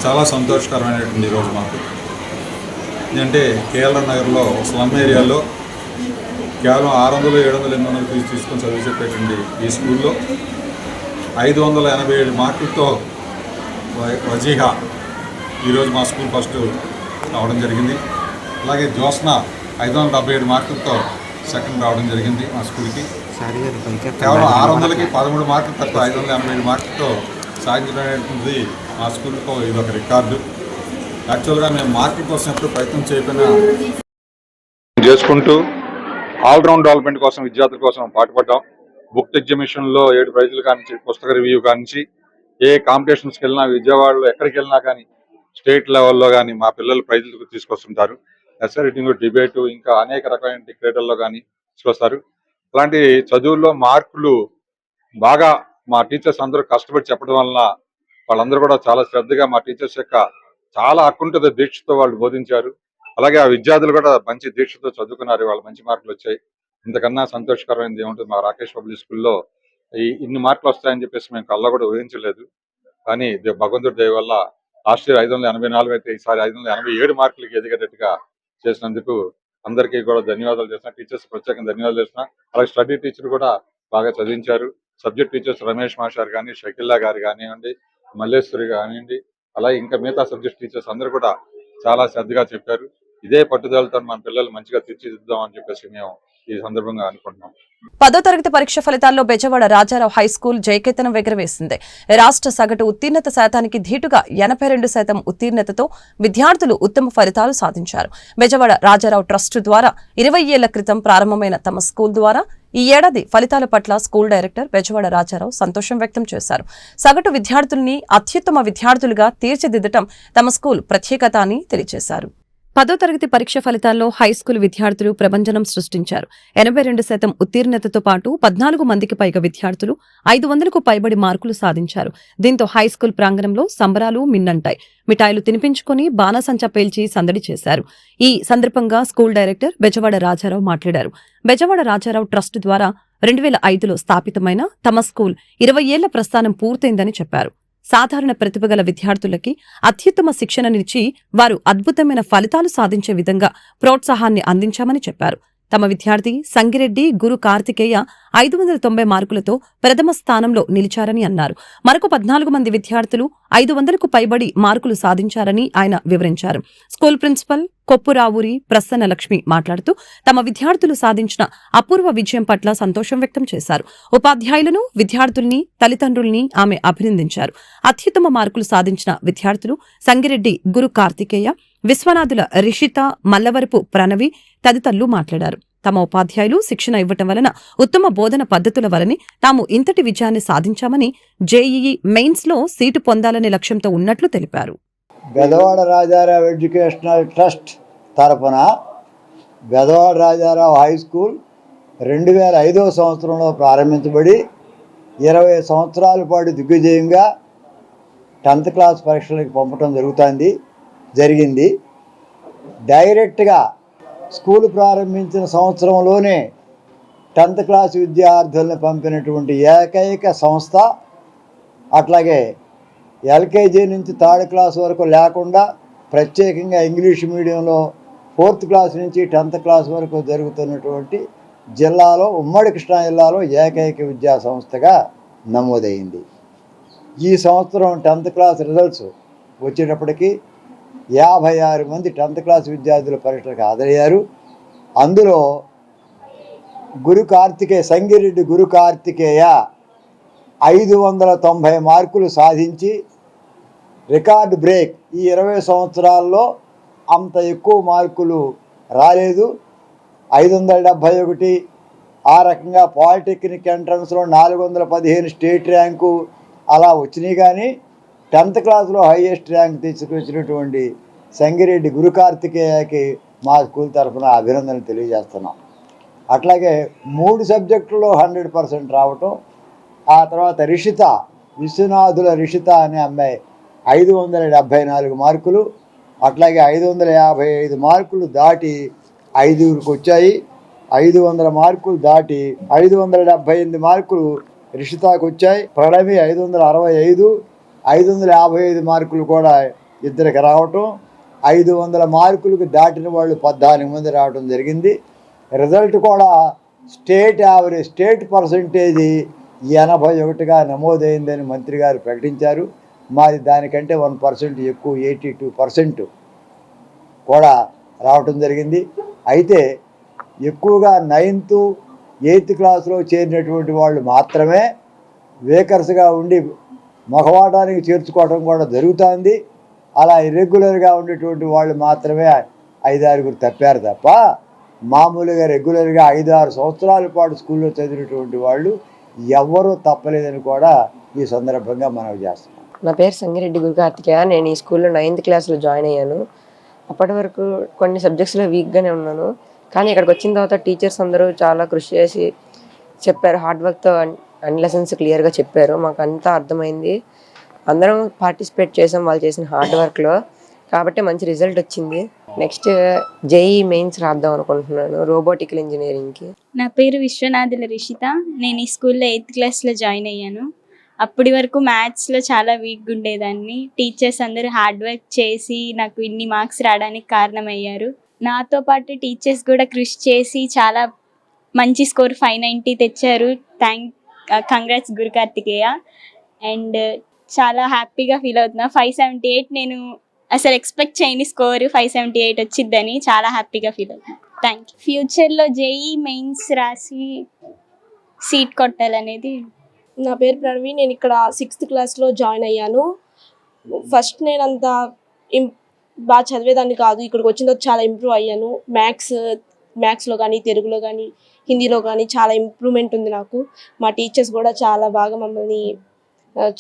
చాలా సంతోషకరమైనటువంటి ఈరోజు మాకు. ఎందుకంటే KL నగర్లో స్లమ్ ఏరియాలో కేవలం 600, 700, 800 ఫీజు తీసుకొని చదివి చెప్పేటువంటి ఈ స్కూల్లో 587 మార్కులతో వజీహా ఈరోజు మా స్కూల్ ఫస్ట్ రావడం జరిగింది. అలాగే జ్యోత్స్న 577 మార్కులతో సెకండ్ రావడం జరిగింది మా స్కూల్కి. కేవలం 600కి 13 మార్కులు తక్కువ 587 మార్కులతో సాధించడం అనేటువంటిది మా స్కూల్తో ఇది ఒక రికార్డు. యాక్చువల్గా మేము మార్కుల కోసం ఎప్పుడు ప్రయత్నం చేయకపోయినా చేసుకుంటూ ఆల్రౌండ్ డెవలప్మెంట్ కోసం విద్యార్థుల కోసం పాటుపడ్డాం. బుక్ ఎగ్జిబిషన్లో 7 ప్రైజులు కానించి, పుస్తక రివ్యూ కానించి, ఏ కాంపిటీషన్స్కి వెళ్ళినా విజయవాడలో ఎక్కడికి వెళ్ళినా కానీ స్టేట్ లెవెల్లో కానీ మా పిల్లలు ప్రైజులు తీసుకొస్తుంటారు. ఎస్ఐ రైటింగ్, డిబేటు, ఇంకా అనేక రకమైన క్రీడల్లో కానీ తీసుకొస్తారు. అలాంటి చదువుల్లో మార్కులు బాగా మా టీచర్స్ అందరూ కష్టపడి చెప్పడం వలన వాళ్ళందరూ కూడా చాలా శ్రద్ధగా మా టీచర్స్ యొక్క చాలా అకుంఠిత దీక్షతో వాళ్ళు బోధించారు. అలాగే ఆ విద్యార్థులు కూడా మంచి దీక్షతో చదువుకున్నారు. వాళ్ళు మంచి మార్కులు వచ్చాయి. ఇంతకన్నా సంతోషకరమైనది ఏముంటుంది? మా రాకేష్ పబ్లిక్ స్కూల్లో ఇన్ని మార్కులు వస్తాయని చెప్పేసి మేము కళ్ళ కూడా ఊహించలేదు. కానీ భగవంతుడి దయ వల్ల లాస్ట్ ఇయర్ 584 అయితే ఈసారి 587 మార్కులకి ఎదిగేటట్టుగా చేసినందుకు అందరికీ కూడా ధన్యవాదాలు చేస్తున్నా. టీచర్స్ ప్రత్యేకంగా ధన్యవాదాలు చేస్తున్నా. అలాగే స్టడీ టీచర్ కూడా బాగా చదివించారు. సబ్జెక్ట్ టీచర్స్ రమేష్ మాస్టర్ కానీ, షకిల్లా గారు కానివ్వండి, మల్లేశ్వరి కానివ్వండి, అలాగే ఇంకా మిగతా సబ్జెక్ట్ టీచర్స్ అందరూ కూడా చాలా శ్రద్ధగా చెప్పారు. ఇదే పట్టుదలతో మన పిల్లలు మంచిగా తీర్చిదిద్దాం అని చెప్పేసి మేము ఈ సందర్భంగా అనుకుంటున్నాం. 10వ తరగతి పరీక్ష ఫలితాల్లో బెజవాడ రాజారావు హైస్కూల్ జయకేతనం ఎగురవేసింది. రాష్ట్ర సగటు ఉత్తీర్ణత శాతానికి ధీటుగా 82% ఉత్తీర్ణతతో విద్యార్థులు ఉత్తమ ఫలితాలు సాధించారు. బెజవాడ రాజారావు ట్రస్ట్ ద్వారా 20 ఏళ్ల క్రితం ప్రారంభమైన తమ స్కూల్ ద్వారా ఈ ఏడాది ఫలితాల పట్ల స్కూల్ డైరెక్టర్ బెజవాడ రాజారావు సంతోషం వ్యక్తం చేశారు. సగటు విద్యార్థుల్ని అత్యుత్తమ విద్యార్థులుగా తీర్చిదిద్దటం తమ స్కూల్ ప్రత్యేకత అని తెలియజేశారు. 10వ తరగతి పరీక్ష ఫలితాల్లో హైస్కూల్ విద్యార్థులు ప్రభంజనం సృష్టించారు. 82% ఉత్తీర్ణతతో పాటు 14 మందికి పైగా విద్యార్థులు 500కు పైబడి మార్కులు సాధించారు. దీంతో హైస్కూల్ ప్రాంగణంలో సంబరాలు మిన్నంటాయి. మిఠాయిలు తినిపించుకుని బాణసంచా పేల్చి సందడి చేశారు. ఈ సందర్భంగా స్కూల్ డైరెక్టర్ బెజవాడ రాజారావు మాట్లాడారు. బెజవాడ రాజారావు ట్రస్ట్ ద్వారా 2005లో స్థాపితమైన తమ స్కూల్ 20 ఏళ్ల ప్రస్థానం పూర్తయిందని చెప్పారు. సాధారణ ప్రతిభ గల విద్యార్థులకి అత్యుత్తమ శిక్షణనిచ్చి వారు అద్భుతమైన ఫలితాలు సాధించే విధంగా ప్రోత్సాహాన్ని అందించామని చెప్పారు. తమ విద్యార్థి సంగిరెడ్డి గురు కార్తికేయ 590 మార్కులతో ప్రథమ స్థానంలో నిలిచారని అన్నారు. మరొక 14 మంది విద్యార్థులు 500కు పైబడి మార్కులు సాధించారని ఆయన వివరించారు. స్కూల్ ప్రిన్సిపల్ కొప్పురావూరి ప్రసన్న లక్ష్మి మాట్లాడుతూ తమ విద్యార్థులు సాధించిన అపూర్వ విజయం పట్ల సంతోషం వ్యక్తం చేశారు. ఉపాధ్యాయులను, విద్యార్థుల్ని, తల్లిదండ్రుల్ని ఆమె అభినందించారు. అత్యుత్తమ మార్కులు సాధించిన విద్యార్థులు సంగిరెడ్డి గురు కార్తికేయ, విశ్వనాథుల రిషిత, మల్లవరపు ప్రణవి తదితరులు మాట్లాడారు. తమ ఉపాధ్యాయులు శిక్షణ ఇవ్వటం వలన ఉత్తమ బోధన పద్ధతుల వలనే తాము ఇంతటి విజయాన్ని సాధించామని, జేఈఈ మెయిన్స్ లో సీటు పొందాలనే లక్ష్యంతో ఉన్నట్లు తెలిపారు. బెజవాడ రాజారావు ఎడ్యుకేషనల్ ట్రస్ట్ తరఫున బెజవాడ రాజారావు హై స్కూల్ 2005వ సంవత్సరంలో ప్రారంభించబడి 20 సంవత్సరాల పాటు దిగ్విజయంగా 10th క్లాస్ పరీక్షలకు పంపడం జరిగింది. డైరెక్ట్గా స్కూల్ ప్రారంభించిన సంవత్సరంలోనే 10th క్లాస్ విద్యార్థులను పంపినటువంటి ఏకైక సంస్థ. అట్లాగే ఎల్కేజీ నుంచి 3rd క్లాస్ వరకు లేకుండా ప్రత్యేకంగా ఇంగ్లీష్ మీడియంలో 4th క్లాస్ నుంచి 10th క్లాస్ వరకు జరుగుతున్నటువంటి జిల్లాలో, ఉమ్మడి కృష్ణా జిల్లాలో ఏకైక విద్యా సంస్థగా నమోదైంది. ఈ సంవత్సరం 10th క్లాస్ రిజల్ట్స్ వచ్చేటప్పటికి 56 మంది 10th క్లాస్ విద్యార్థుల పరీక్షలకు హాజరయ్యారు. అందులో సంగిరెడ్డి గురు కార్తికేయ 590 మార్కులు సాధించి రికార్డు బ్రేక్. ఈ 20 సంవత్సరాల్లో అంత ఎక్కువ మార్కులు రాలేదు. 571. ఆ రకంగా పాలిటెక్నిక్ ఎంట్రన్స్లో 415 స్టేట్ ర్యాంకు అలా వచ్చినాయి. కానీ 10th క్లాస్లో హైయెస్ట్ ర్యాంక్ తీసుకొచ్చినటువంటి సంగిరెడ్డి గురు కార్తికేయకి మా స్కూల్ తరఫున అభినందనలు తెలియజేస్తున్నాం. అట్లాగే 3 సబ్జెక్టుల్లో 100% రావటం. ఆ తర్వాత విశ్వనాథుల రిషిత అనే అమ్మాయి 574 మార్కులు. అట్లాగే 555 మార్కులు దాటి 5కి వచ్చాయి. 500 మార్కులు దాటి 578 మార్కులు రిషితాకు వచ్చాయి. ప్రణవి 565, 555 మార్కులు కూడా ఇద్దరికి రావటం. 500 మార్కులకు దాటిన వాళ్ళు 14 మంది రావడం జరిగింది. రిజల్ట్ కూడా స్టేట్ పర్సంటేజీ 81గా నమోదైందని మంత్రి గారు ప్రకటించారు. మాది దానికంటే 1% ఎక్కువ 82% కూడా రావటం జరిగింది. అయితే ఎక్కువగా 9th 8th క్లాస్లో చేరినటువంటి వాళ్ళు మాత్రమే వేకర్స్గా ఉండి మగవాడానికి చేర్చుకోవడం కూడా జరుగుతుంది. అలా ఇర్రెగ్యులర్గా ఉండేటువంటి వాళ్ళు మాత్రమే 5-6 తప్పారు తప్ప మామూలుగా రెగ్యులర్గా 5-6 సంవత్సరాల పాటు స్కూల్లో చదివినటువంటి వాళ్ళు ఎవ్వరూ తప్పలేదని కూడా ఈ సందర్భంగా మనవి చేస్తున్నాం. నా పేరు సంగిరెడ్డి గురుకార్తికేయ. నేను ఈ స్కూల్లో 9th క్లాస్లో జాయిన్ అయ్యాను. అప్పటి వరకు కొన్ని సబ్జెక్ట్స్లో వీక్గానే ఉన్నాను. కానీ ఇక్కడికి వచ్చిన తర్వాత టీచర్స్ అందరూ చాలా కృషి చేసి చెప్పారు. హార్డ్ వర్క్తో అన్ని లెసన్స్ క్లియర్గా చెప్పారు. మాకు అంతా అర్థమైంది. అందరం పార్టిసిపేట్ చేసాం వాళ్ళు చేసిన హార్డ్ వర్క్లో, కాబట్టి మంచి రిజల్ట్ వచ్చింది. నెక్స్ట్ జేఈ మెయిన్స్ రాద్దాం అనుకుంటున్నాను రోబోటికల్ ఇంజనీరింగ్కి. నా పేరు విశ్వనాథుల రిషిత. నేను ఈ స్కూల్లో 8th క్లాస్లో జాయిన్ అయ్యాను. అప్పటి వరకు మ్యాథ్స్లో చాలా వీక్గా ఉండేదాన్ని. టీచర్స్ అందరూ హార్డ్ వర్క్ చేసి నాకు ఇన్ని మార్క్స్ రావడానికి కారణమయ్యారు. నాతో పాటు టీచర్స్ కూడా కృషి చేసి చాలా మంచి స్కోర్ 590 తెచ్చారు. కంగ్రాట్స్ గురుకార్తికేయ. అండ్ చాలా హ్యాపీగా ఫీల్ అవుతున్నా. 578 నేను అసలు ఎక్స్పెక్ట్ చేయని స్కోర్ 578 వచ్చిద్దని చాలా హ్యాపీగా ఫీల్ అవుతున్నా. Thank you. ఫ్యూచర్లో జేఈ మెయిన్స్ రాసి సీట్ కొట్టాలనేది. నా పేరు ప్రణవి. నేను ఇక్కడ 6th క్లాస్లో జాయిన్ అయ్యాను. ఫస్ట్ నేను అంత బాగా చదివేదాన్ని కాదు. ఇక్కడికి వచ్చిన తర్వాత చాలా ఇంప్రూవ్ అయ్యాను. మ్యాథ్స్లో కానీ తెలుగులో కానీ హిందీలో కానీ చాలా ఇంప్రూవ్మెంట్ ఉంది నాకు. మా టీచర్స్ కూడా చాలా బాగా మమ్మల్ని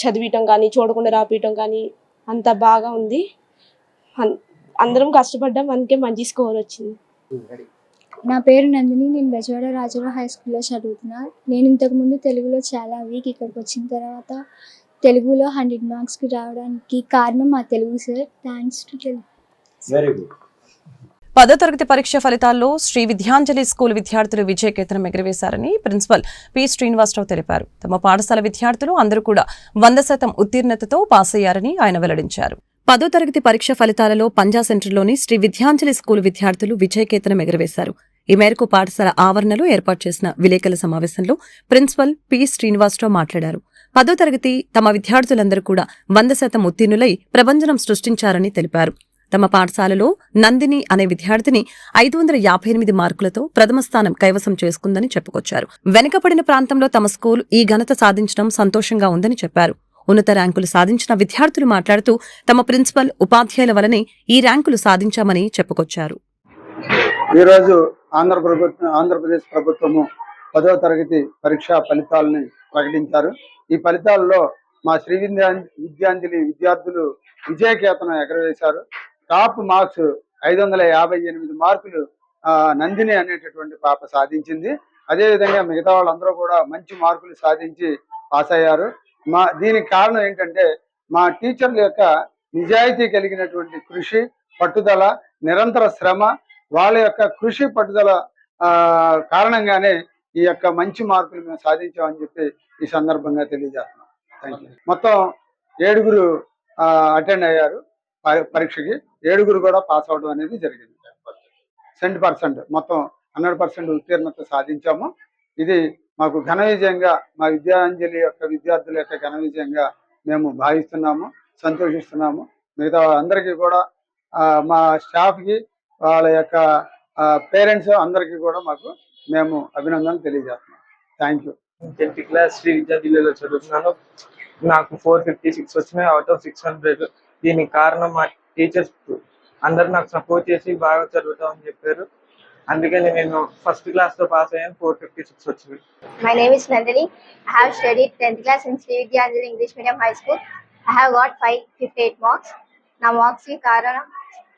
చదివించడం కానీ చూడకుండా రాపియటం కానీ అంత బాగా ఉంది. అందరం కష్టపడ్డాం, అందుకే మంచి స్కోర్ వచ్చింది. నా పేరు నందిని. నేను బెజవాడ రాజారావు హై స్కూల్లో చదువుతున్నా. నేను ఇంతకుముందు తెలుగులో చాలా వీక్. ఇక్కడికి వచ్చిన తర్వాత తెలుగులో 100 మార్క్స్కి రావడానికి కారణం మా Telugu sir. Thanks to Telugu. Very good. 10వ తరగతి పరీక్ష ఫలితాల్లో శ్రీ విద్యాంజలి స్కూల్ విద్యార్థులు విజయకేతనం ఎగురవేశారని ప్రిన్సిపల్ పి శ్రీనివాసరావు తెలిపారు. తమ పాఠశాల విద్యార్థులు అందరూ కూడా 100% ఉత్తీర్ణతతో పాస్ అయ్యారని ఆయన వెల్లడించారు. 10వ తరగతి పరీక్ష ఫలితాలలో పంజా సెంటర్లోని శ్రీ విద్యాంజలి స్కూల్ విద్యార్థులు విజయకేతనం ఎగురవేశారు. ఈ మేరకు పాఠశాల ఆవరణలో ఏర్పాటు చేసిన విలేకరుల సమావేశంలో ప్రిన్సిపల్ పి శ్రీనివాసరావు మాట్లాడారు. 10వ తరగతి తమ విద్యార్థులందరూ కూడా 100% ఉత్తీర్ణులై ప్రభంజనం సృష్టించారని తెలిపారు. తమ పాఠశాలలో నందిని అనే విద్యార్థిని 558 మార్కులతో ప్రథమ స్థానం కైవసం చేసుకుందని చెప్పుకొచ్చారు. వెనుకబడిన ప్రాంతంలో తమ స్కూల్ ఈ ఘనత సాధించడం సంతోషంగా ఉందని చెప్పారు. ఉన్నత ర్యాంకులు సాధించిన విద్యార్థులు మాట్లాడుతూ తమ ప్రిన్సిపల్ ఉపాధ్యాయుల వలనే ఈ ర్యాంకులు సాధించామని చెప్పుకొచ్చారు. ఈరోజు ఆంధ్రప్రదేశ్ ప్రభుత్వము 10వ తరగతి పరీక్షా ఫలితాలని ప్రకటించారు. ఈ ఫలితాల్లో మా శ్రీ విద్యాంజలి విద్యార్థులు విజయకేతనం ఎగరవేశారు. టాప్ మార్క్స్ 558 మార్కులు నందిని అనేటటువంటి పాప సాధించింది. అదేవిధంగా మిగతా వాళ్ళందరూ కూడా మంచి మార్కులు సాధించి పాస్ అయ్యారు. దీనికి కారణం ఏంటంటే మా టీచర్ల యొక్క నిజాయితీ కలిగినటువంటి కృషి, పట్టుదల, నిరంతర శ్రమ, వాళ్ళ యొక్క కృషి పట్టుదల కారణంగానే ఈ యొక్క మంచి మార్కులు మేము సాధించామని చెప్పి ఈ సందర్భంగా తెలియజేస్తున్నాం. Thank you. మొత్తం 7 అటెండ్ అయ్యారు పరీక్షకి. 7 కూడా పాస్ అవడం అనేది జరిగింది. 100% మొత్తం 100% ఉత్తీర్ణత సాధించాము. ఇది మాకు ఘన విజయంగా, మా విద్యాంజలి యొక్క విద్యార్థుల యొక్క ఘన విజయంగా మేము భావిస్తున్నాము, సంతోషిస్తున్నాము. మిగతా అందరికీ కూడా మా స్టాఫ్కి, వాళ్ళ యొక్క పేరెంట్స్ అందరికీ కూడా మేము అభినందనలు తెలియజేస్తున్నాం. Thank you. 10th class Sri విద్యార్థిలో చదువుతున్నాను. నాకు 456 వచ్చినాయి అవుట్ ఆఫ్ 600. దీనికి కారణం మా టీచర్స్ అందరు నాకు సపోర్ట్ చేసి బాగా చదువుతామని చెప్పారు. అందుకని నేను ఫస్ట్ క్లాస్తో పాస్ అయ్యాను. 456 వచ్చింది. My name is Nandini. I have studied 10th class in Sri Vidyanjali English Medium High School. I have got 558 marks. నా మార్క్స్కి కారణం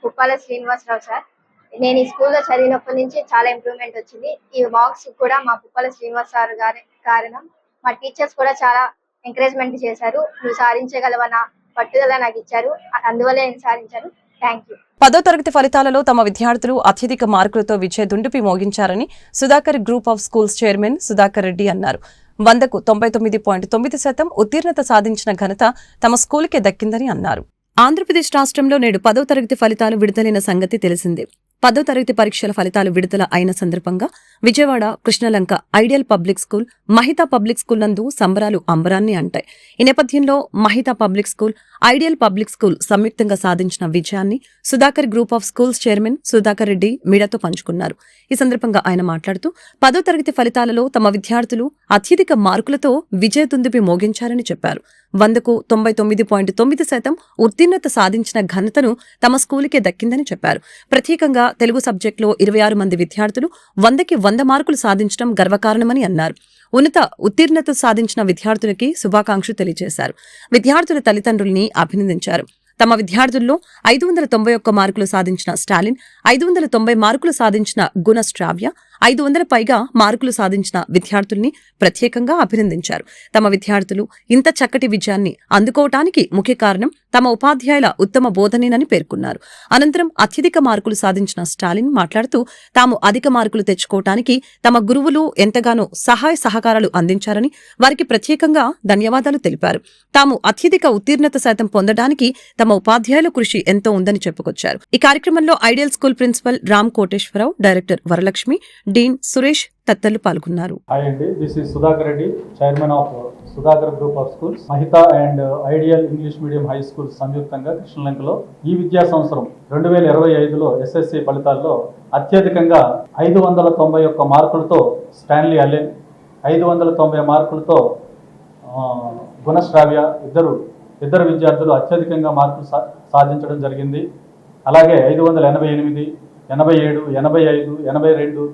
పుప్పాల శ్రీనివాసరావు సార్. నేను ఈ స్కూల్లో చదివినప్పటి నుంచి చాలా ఇంప్రూవ్మెంట్ వచ్చింది. ఈ మార్క్స్ కూడా మా పుప్పాల శ్రీనివాస సార్ గారి కారణం. మా టీచర్స్ కూడా చాలా ఎంకరేజ్మెంట్ చేశారు. నువ్వు సాధించగలవన్న పట్టుదల నాకు ఇచ్చారు. అందువల్ల నేను సాధించాను. Thank you. 10వ తరగతి ఫలితాలలో తమ విద్యార్థులు అత్యధిక మార్కులతో విజయ దుండుపి మోగించారని Sudhakar group of schools chairman Sudhakar Reddy అన్నారు. 100కు 99.9% ఉత్తీర్ణత సాధించిన ఘనత తమ స్కూల్కే దక్కిందని అన్నారు. ఆంధ్రప్రదేశ్ రాష్ట్రంలో నేడు 10వ తరగతి ఫలితాలు విడుదలైన సంగతి తెలిసిందే. 10వ తరగతి పరీక్షల ఫలితాలు విడుదల అయిన సందర్భంగా Vijayawada, Krishnalanka, ideal public school, Mahitha public school నందు సంబరాలు అంబరాన్ని అంటాయి. ఈ నేపథ్యంలో Mahitha public school ideal public school సంయుక్తంగా సాధించిన విజయాన్ని Sudhakar group of schools chairman Sudhakar Reddy మీడియాతో పంచుకున్నారు. ఈ సందర్భంగా ఆయన మాట్లాడుతూ 10వ తరగతి ఫలితాలలో తమ విద్యార్థులు అత్యధిక మార్కులతో విజయ దుందుబి మోగించారని చెప్పారు. 100కు 99.9% ఉత్తీర్ణత సాధించిన ఘనతను తమ స్కూలుకే దక్కిందని చెప్పారు. ప్రత్యేకంగా తెలుగు సబ్జెక్టులో 26 మంది విద్యార్థులు 100కి 100 మార్కులు సాధించడం గర్వకారణమని అన్నారు. ఉన్నత ఉత్తీర్ణత సాధించిన విద్యార్థులకి శుభాకాంక్షలు తెలియజేశారు. విద్యార్థుల తల్లిదండ్రుల్ని అభినందించారు. తమ విద్యార్థుల్లో 591 మార్కులు సాధించిన స్టాలిన్, 590 మార్కులు సాధించిన గుణశ్రావ్య, 500 పైగా మార్కులు సాధించిన విద్యార్థుల్ని ప్రత్యేకంగా అభినందించారు. తమ విద్యార్థులు ఇంత చక్కటి విజయాన్ని అందుకోవటానికి ముఖ్య కారణం తమ ఉపాధ్యాయుల ఉత్తమ బోధనేనని పేర్కొన్నారు. అనంతరం అత్యధిక మార్కులు సాధించిన స్టాలిన్ మాట్లాడుతూ తాము అధిక మార్కులు తెచ్చుకోవటానికి తమ గురువులు ఎంతగానో సహాయ సహకారాలు అందించారని వారికి ప్రత్యేకంగా ధన్యవాదాలు తెలిపారు. తాము అత్యధిక ఉత్తీర్ణత శాతం పొందడానికి తమ ఉపాధ్యాయుల కృషి ఎంతో ఉందని చెప్పుకొచ్చారు. ఈ కార్యక్రమంలో ideal school principal Ram Koteswararao, director Varalakshmi, dean Suresh తదితరులు పాల్గొన్నారు. హాయ్ అండి, this is Sudhakar Reddy, chairman of Sudhakar group of schools. Mahitha and ideal English medium high school సంయుక్తంగా కృష్ణలంకలో ఈ విద్యా సంవత్సరం 2025లో ఎస్ఎస్సి ఫలితాల్లో అత్యధికంగా 591 మార్కులతో స్టాన్లీ అల్లెన్, 590 మార్కులతో గుణశ్రావ్య ఇద్దరు విద్యార్థులు అత్యధికంగా మార్కులు సాధించడం జరిగింది. అలాగే 588, 87, 85, 82,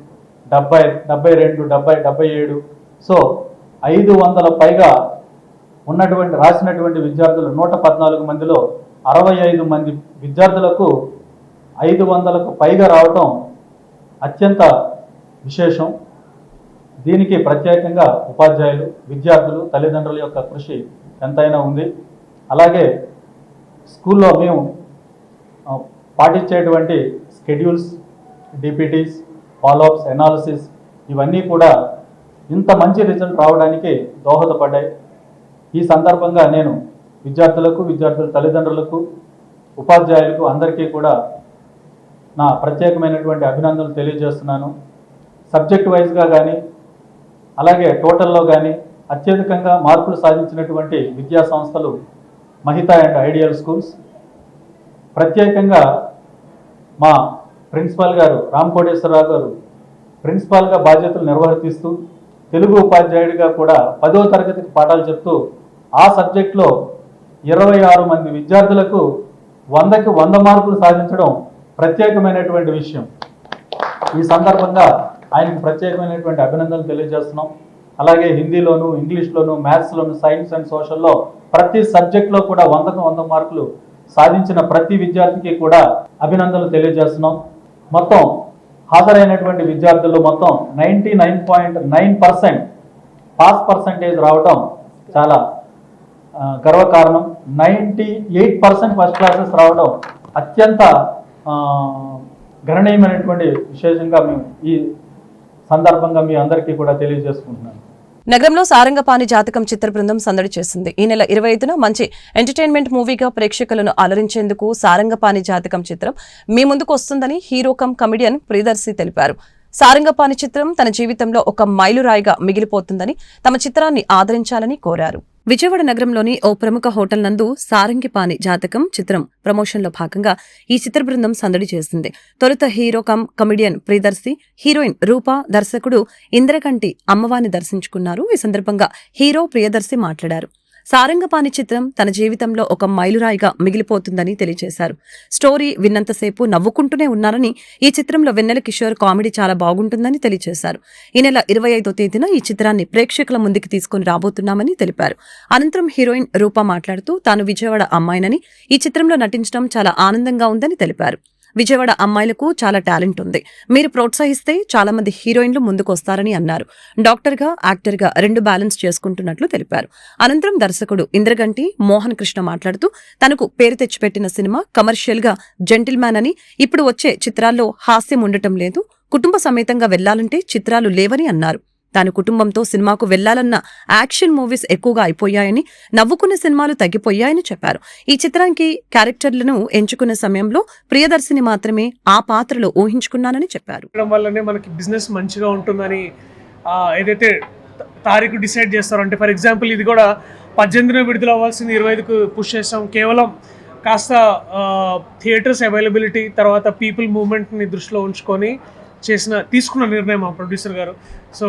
70, 72, 77, సో 500 పైగా రాసినటువంటి విద్యార్థులు 114 మందిలో 65 మంది విద్యార్థులకు 500కు పైగా రావటం అత్యంత విశేషం. దీనికి ప్రత్యేకంగా ఉపాధ్యాయులు, విద్యార్థులు, తల్లిదండ్రుల యొక్క కృషి ఎంతైనా ఉంది. అలాగే స్కూల్లో మేము పాటించేటువంటి స్కెడ్యూల్స్, డిపిటీస్, ఫాలోఅప్స్, ఎనాలిసిస్ ఇవన్నీ కూడా ఇంత మంచి రిజల్ట్ రావడానికి దోహదపడ్డాయి. ఈ సందర్భంగా నేను విద్యార్థుల తల్లిదండ్రులకు, ఉపాధ్యాయులకు అందరికీ కూడా నా ప్రత్యేకమైనటువంటి అభినందనలు తెలియజేస్తున్నాను. సబ్జెక్ట్ వైజ్గా కానీ అలాగే టోటల్లో కానీ అత్యధికంగా మార్కులు సాధించినటువంటి విద్యా సంస్థలు మహితా అండ్ ఐడియల్ స్కూల్స్. ప్రత్యేకంగా మా ప్రిన్సిపాల్ గారు రామ్ కోటేశ్వరరావు గారు ప్రిన్సిపాల్గా బాధ్యతలు నిర్వర్తిస్తూ తెలుగు ఉపాధ్యాయుడిగా కూడా 10వ తరగతికి పాఠాలు చెప్తూ ఆ సబ్జెక్ట్లో 26 మంది విద్యార్థులకు 100కి 100 మార్కులు సాధించడం ప్రత్యేకమైనటువంటి విషయం. ఈ సందర్భంగా ఆయనకు ప్రత్యేకమైనటువంటి అభినందనలు తెలియజేస్తున్నాం. అలాగే హిందీలోను, ఇంగ్లీష్లోను, మ్యాథ్స్లోను, సైన్స్ అండ్ సోషల్లో ప్రతి సబ్జెక్ట్లో కూడా 100కు 100 మార్కులు సాధించిన ప్రతి విద్యార్థికి కూడా అభినందనలు తెలియజేస్తున్నాం. మొత్తం హాజరైనటువంటి విద్యార్థులు మొత్తం 99.9% పాస్ పర్సంటేజ్ రావడం చాలా గర్వకారణం. 98% ఫస్ట్ క్లాసెస్ రావడం అత్యంత గణనీయమైనటువంటి విశేషంగా మేము ఈ సందర్భంగా మీ అందరికీ కూడా తెలియజేసుకుంటున్నాను. నగరంలో సారంగపాణి జాతకం చిత్ర బృందం సందడి చేసింది. ఈ నెల 25న మంచి ఎంటర్టైన్మెంట్ మూవీగా ప్రేక్షకులను అలరించేందుకు సారంగపాణి జాతకం చిత్రం మీ ముందుకు వస్తుందని హీరో కమ్ కమెడియన్ ప్రియదర్శి తెలిపారు. సారంగపాణి చిత్రం తన జీవితంలో ఒక మైలురాయిగా మిగిలిపోతుందని, తమ చిత్రాన్ని ఆదరించాలని కోరారు. విజయవాడ నగరంలోని ఓ ప్రముఖ హోటల్ నందు సారంగిపాణి జాతకం చిత్రం ప్రమోషన్లో భాగంగా ఈ చిత్ర బృందం సందడి చేసింది. తొలుత hero cum comedian Priyadarshi, heroine Rupa, దర్శకుడు ఇంద్రకంటి అమ్మవారిని దర్శించుకున్నారు. ఈ సందర్భంగా హీరో ప్రియదర్శి మాట్లాడారు. సారంగపాణి చిత్రం తన జీవితంలో ఒక మైలురాయిగా మిగిలిపోతుందని తెలియజేశారు. స్టోరీ విన్నంతసేపు నవ్వుకుంటూనే ఉన్నారని, ఈ చిత్రంలో వెన్నెల కిషోర్ కామెడీ చాలా బాగుంటుందని తెలియజేశారు. ఈ నెల 25వ తేదీన ఈ చిత్రాన్ని ప్రేక్షకుల ముందుకు తీసుకుని రాబోతున్నామని తెలిపారు. అనంతరం హీరోయిన్ రూపా మాట్లాడుతూ తాను విజయవాడ అమ్మాయినని, ఈ చిత్రంలో నటించడం చాలా ఆనందంగా ఉందని తెలిపారు. విజయవాడ అమ్మాయిలకు చాలా టాలెంట్ ఉంది, మీరు ప్రోత్సహిస్తే చాలా మంది హీరోయిన్లు ముందుకొస్తారని అన్నారు. డాక్టర్గా, యాక్టర్గా 2 బ్యాలెన్స్ చేసుకుంటున్నట్లు తెలిపారు. అనంతరం దర్శకుడు ఇంద్రగంటి మోహన్ కృష్ణ మాట్లాడుతూ తనకు పేరు తెచ్చిపెట్టిన సినిమా కమర్షియల్ గా జెంటిల్మ్యాన్ అని, ఇప్పుడు వచ్చే చిత్రాల్లో హాస్యం ఉండటం లేదు, కుటుంబ సమేతంగా వెళ్లాలంటే చిత్రాలు లేవని అన్నారు. తాను కుటుంబంతో సినిమాకు వెళ్లాలన్న యాక్షన్ మూవీస్ ఎక్కువగా అయిపోయాయని, నవ్వుకునే సినిమాలు తగ్గిపోయాయని చెప్పారు. ఈ చిత్రానికి క్యారెక్టర్లను ఎంచుకునే సమయంలో ప్రియదర్శిని మాత్రమే ఆ పాత్రలో ఊహించుకున్నానని చెప్పారు. వల్లనే మనకి బిజినెస్ మంచిగా ఉంటుందని ఏదైతే తారీఖు డిసైడ్ చేస్తారో, అంటే ఫర్ ఎగ్జాంపుల్ ఇది కూడా 18న విడుదల అవ్వాల్సింది 25కు పుష్ చేసాం. కేవలం కాస్త థియేటర్స్ అవైలబిలిటీ, తర్వాత పీపుల్ మూవ్మెంట్ని దృష్టిలో ఉంచుకొని తీసుకున్న నిర్ణయం మా ప్రొడ్యూసర్ గారు. సో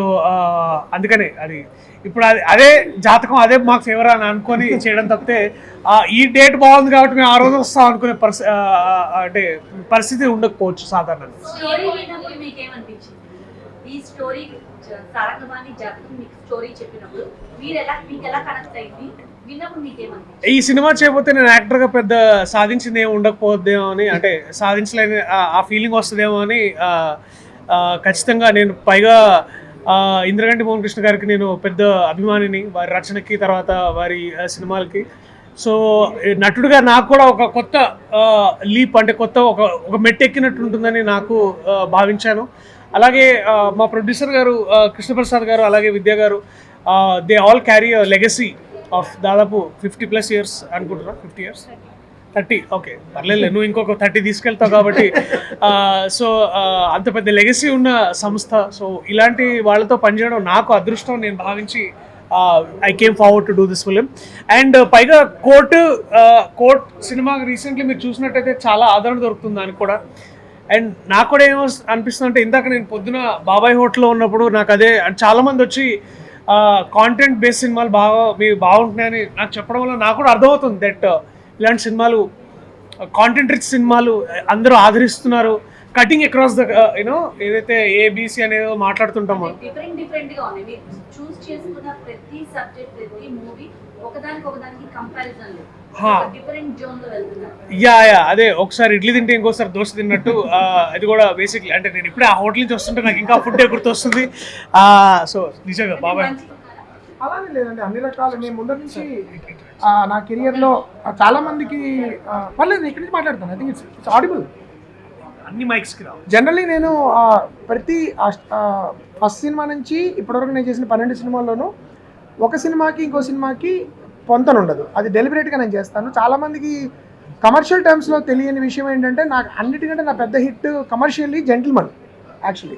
అందుకనే అది ఇప్పుడు అదే జాతకం, అదే మాకు ఫేవర్ అని అనుకొని చేయడం తప్పితే ఈ డేట్ బాగుంది కాబట్టి మేము ఆ రోజు వస్తాం అనుకునే పరిస్థితి ఉండకపోవచ్చు సాధారణంగా. ఈ సినిమా చేయకపోతే నేను యాక్టర్గా పెద్ద సాధించింది ఏమి ఉండకపోద్దేమో అని, అంటే సాధించలేని ఆ ఫీలింగ్ వస్తుందేమో అని ఖచ్చితంగా. నేను పైగా ఇంద్రగంటి మోహన్ కృష్ణ గారికి నేను పెద్ద అభిమానిని, వారి రచనకి తర్వాత వారి సినిమాలకి. సో నటుడుగా నాకు కూడా ఒక కొత్త లీప్, అంటే కొత్త ఒక మెట్టు ఎక్కినట్టు ఉంటుందని నాకు భావించాను. అలాగే మా ప్రొడ్యూసర్ గారు కృష్ణప్రసాద్ గారు, అలాగే విద్యా గారు, they all carry a legacy of దాదాపు 50+ ఇయర్స్ అనుకుంటున్నా. 50 ఇయర్స్, 30, ఓకే పర్లేదు, నువ్వు ఇంకొక 30 తీసుకెళ్తావు కాబట్టి. సో అంత పెద్ద లెగసీ ఉన్న సంస్థ. సో ఇలాంటి వాళ్ళతో పనిచేయడం నాకు అదృష్టం నేను భావించి I came forward to do this film. And పైగా కోర్ట్ సినిమా రీసెంట్లీ మీరు చూసినట్టయితే చాలా ఆదరణ దొరుకుతుంది దానికి కూడా. అండ్ నాకు కూడా ఏమో అనిపిస్తుంది అంటే, ఇందాక నేను పొద్దున బాబాయ్ హోటల్లో ఉన్నప్పుడు నాకు అదే చాలామంది వచ్చి కాంటెంట్ బేస్డ్ సినిమాలు బాగుంటున్నాయని నాకు చెప్పడం వల్ల నాకు కూడా అర్థమవుతుంది దట్ ఇలాంటి సినిమాలు, కాంటెంట్ రిచ్ సినిమాలు అందరూ ఆదరిస్తున్నారు. కటింగ్ అక్రాస్ ద యూనో ఏదైతే ఏబిసి అనేదో మాట్లాడుతుంటామో, అదే ఒకసారి ఇడ్లీ తింటే ఇంకోసారి దోశ తిన్నట్టు అది కూడా బేసిక్లీ. అంటే నేను ఇప్పుడే ఆ హోటల్ నుంచి వస్తుంటే నాకు ఇంకా ఫుడ్ గుర్తొస్తుంది. సో నిజంగా బాబాయ్ అలానే లేదండి, అన్ని రకాలు. నేను ముందర నుంచి నా కెరియర్లో చాలా మందికి పర్లేదు ఇక్కడి నుంచి మాట్లాడతాను. ఐ థింక్ ఇట్స్ ఆడిబుల్ అన్ని మైక్స్కి రావు. జనరల్లీ నేను ప్రతి ఫస్ట్ సినిమా నుంచి ఇప్పటివరకు నేను చేసిన 12 సినిమాల్లోనూ ఒక సినిమాకి ఇంకో సినిమాకి పొంతన ఉండదు. అది డెలిబరేట్గా నేను చేస్తాను. చాలామందికి కమర్షియల్ టర్మ్స్లో తెలియని విషయం ఏంటంటే, నాకు అన్నిటికంటే నా పెద్ద హిట్ కమర్షియల్లీ జెంటిల్మన్. యాక్చువల్లీ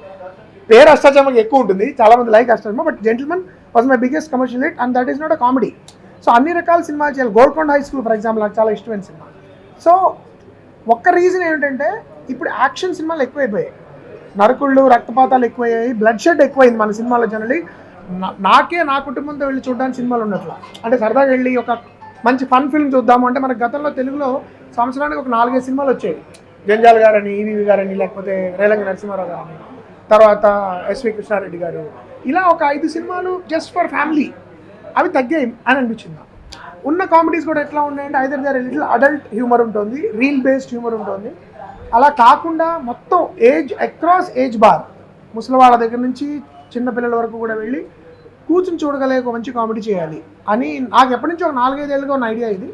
పేరు అష్టాచమ్మకి ఎక్కువ ఉంటుంది, చాలామంది like Ashtachamma, but gentleman was my biggest commercial hit and that is not a comedy. So అన్ని రకాల సినిమాలు చేయాలి. Golconda high school for example నాకు చాలా ఇష్టమైన సినిమా. సో ఒక్క రీజన్ ఏంటంటే, ఇప్పుడు యాక్షన్ సినిమాలు ఎక్కువైపోయాయి, నరకుళ్ళు రక్తపాతాలు ఎక్కువయ్యాయి, బ్లడ్ షెడ్ ఎక్కువైంది మన సినిమాలో. జనరల్లీ నా కుటుంబంతో వెళ్ళి చూడడానికి సినిమాలు ఉన్నట్లా, అంటే సరదాగా వెళ్ళి ఒక మంచి ఫన్ ఫిల్మ్ చూద్దాము అంటే, మనకు గతంలో తెలుగులో సంవత్సరానికి ఒక 4-5 సినిమాలు వచ్చాయి. జంజాల్ గారని, ఈవీవి గారని, లేకపోతే రేలంగి నరసింహారావు గారని, తర్వాత ఎస్వి కృష్ణారెడ్డి గారు, ఇలా ఒక 5 సినిమాలు జస్ట్ ఫర్ ఫ్యామిలీ. అవి తగ్గాయి అని అనిపించింది. ఉన్న కామెడీస్ కూడా ఎట్లా ఉన్నాయంటే, either there little adult humour ఉంటుంది, రీల్ బేస్డ్ హ్యూమర్ ఉంటుంది. అలా కాకుండా మొత్తం అక్రాస్ ఏజ్ బార్, ముసలివాళ్ళ దగ్గర నుంచి చిన్నపిల్లల వరకు కూడా వెళ్ళి కూర్చుని చూడగలిగే ఒక మంచి కామెడీ చేయాలి అని నాకు ఎప్పటి నుంచి ఒక 4-5 ఏళ్ళుగా ఉన్న ఐడియా ఇది.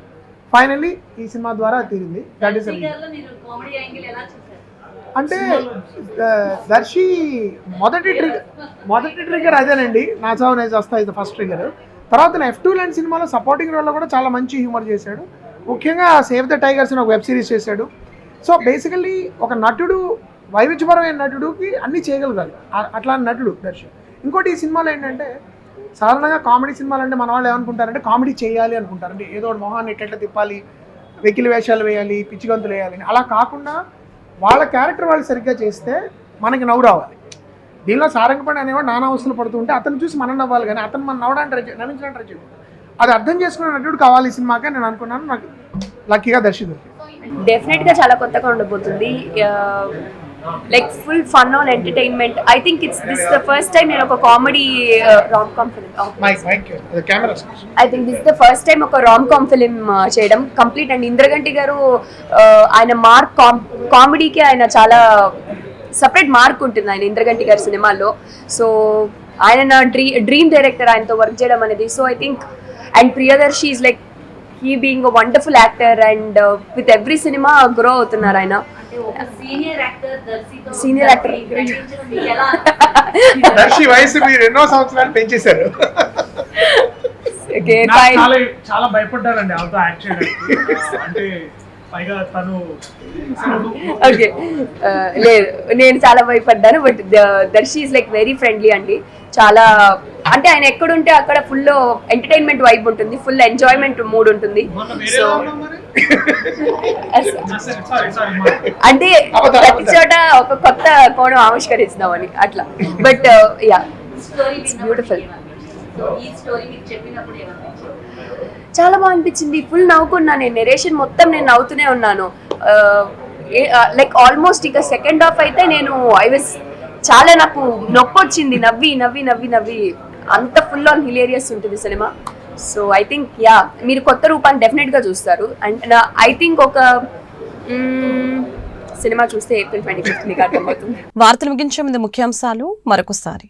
ఫైనల్లీ ఈ సినిమా ద్వారా తీరింది. దట్ ఈస్ అంటే దర్శి మొదటి ట్రిగర్ అదేనండి, నా చావు నేజ్ వస్తా ఇది ఫస్ట్ ట్రిగర్. తర్వాత F2 లాంటి సినిమాలో సపోర్టింగ్ రోల్లో కూడా చాలా మంచి హ్యూమర్ చేశాడు. ముఖ్యంగా సేవ్ ద టైగర్స్ అని ఒక వెబ్ సిరీస్ చేశాడు. సో బేసికల్లీ ఒక నటుడు, వైవిధ్యపరమైన నటుడికి అన్నీ చేయగలగాలి, అట్లాంటి నటుడు దర్శి. ఇంకోటి ఈ సినిమాలో ఏంటంటే, సాధారణంగా కామెడీ సినిమాలు అంటే మన వాళ్ళు ఏమనుకుంటారంటే, కామెడీ చేయాలి అనుకుంటారంటే, ఏదో మొహాన్ని ఎట్లా తిప్పాలి, వెకిలి వేషాలు వేయాలి, పిచ్చిగంతులు వేయాలి. అలా కాకుండా వాళ్ళ క్యారెక్టర్ వాళ్ళు సరిగ్గా చేస్తే మనకి నవ్వు రావాలి. దీనిలో సారంగపడి అనేవాడు నానా అవస్థలు పడుతుంటే అతను చూసి మనం నవ్వాలి, కానీ అతను మనం నవ్వడానికి నవ్వించడానికి ట్రై చేయాలి. అది అర్థం చేసుకునే నటుడు కావాలి ఈ సినిమాకే నేను అనుకున్నాను. నాకు లక్కీగా దర్శి దొరికింది. డెఫినెట్గా చాలా కొత్తగా ఉండబోతుంది. Like full fun on entertainment. I think this the first time నేను ఒక కామెడీ రామ్ కామ్ ఫిలిం ఒక రామ్ కామ్ ఫిలిం చేయడం కంప్లీట్. అండ్ ఇంద్రగంటి గారు ఆయన మార్క్ కామెడీకి ఆయన చాలా సపరేట్ మార్క్ ఉంటుంది ఆయన ఇంద్రగంటి గారి సినిమాల్లో. సో ఆయన నా డ్రీమ్ డైరెక్టర్, ఆయనతో వర్క్ చేయడం అనేది. So I think and Priyadarshi is like he being a wonderful actor and with every cinema grow అవుతున్నారు ఆయన. సీనియర్ యాక్టర్ దర్శి వయసు మీరు ఎన్నో సంవత్సరాలు పెంచేశారు. చాలా భయపడ్డారండి ఆమెతో యాక్ట్ చేయడానికి. అంటే పైగా తను ఓకే లేదు, నేను చాలా భయపడ్డాను. But Darshi is like very friendly అండి. చాలా అంటే ఆయన ఎక్కడుంటే అక్కడ ఫుల్ ఎంటర్టైన్మెంట్ వైబ్ ఉంటుంది, ఫుల్ ఎంజాయ్మెంట్ మూడ్ ఉంటుంది. సో అంటే ప్రతి చోట ఒక కొత్త కోణం ఆవిష్కరిస్తామని అట్లా. But yeah it's beautiful. చాలా బాగా అనిపించింది, ఫుల్ నవ్వుకున్నా నేను. నెరేషన్ మొత్తం నేను నవ్వుతూనే ఉన్నాను. లైక్ ఆల్మోస్ట్ ఇక సెకండ్ హాఫ్ అయితే నేను చాలా నాకు నొప్పి వచ్చింది, నవ్వి నవ్వి నవ్వి నవ్వి. అంత ఫుల్ ఆన్ హిలేరియస్ ఉంటుంది cinema. So I think yeah మీరు కొత్త రూపాన్ని డెఫినెట్గా చూస్తారు. అండ్ ఐ థింక్ ఒక సినిమా చూస్తే April 25th మీకు అర్థమవుతుంది. వార్తలు ముగించే ముందు ముఖ్యాంశాలు మరొకసారి.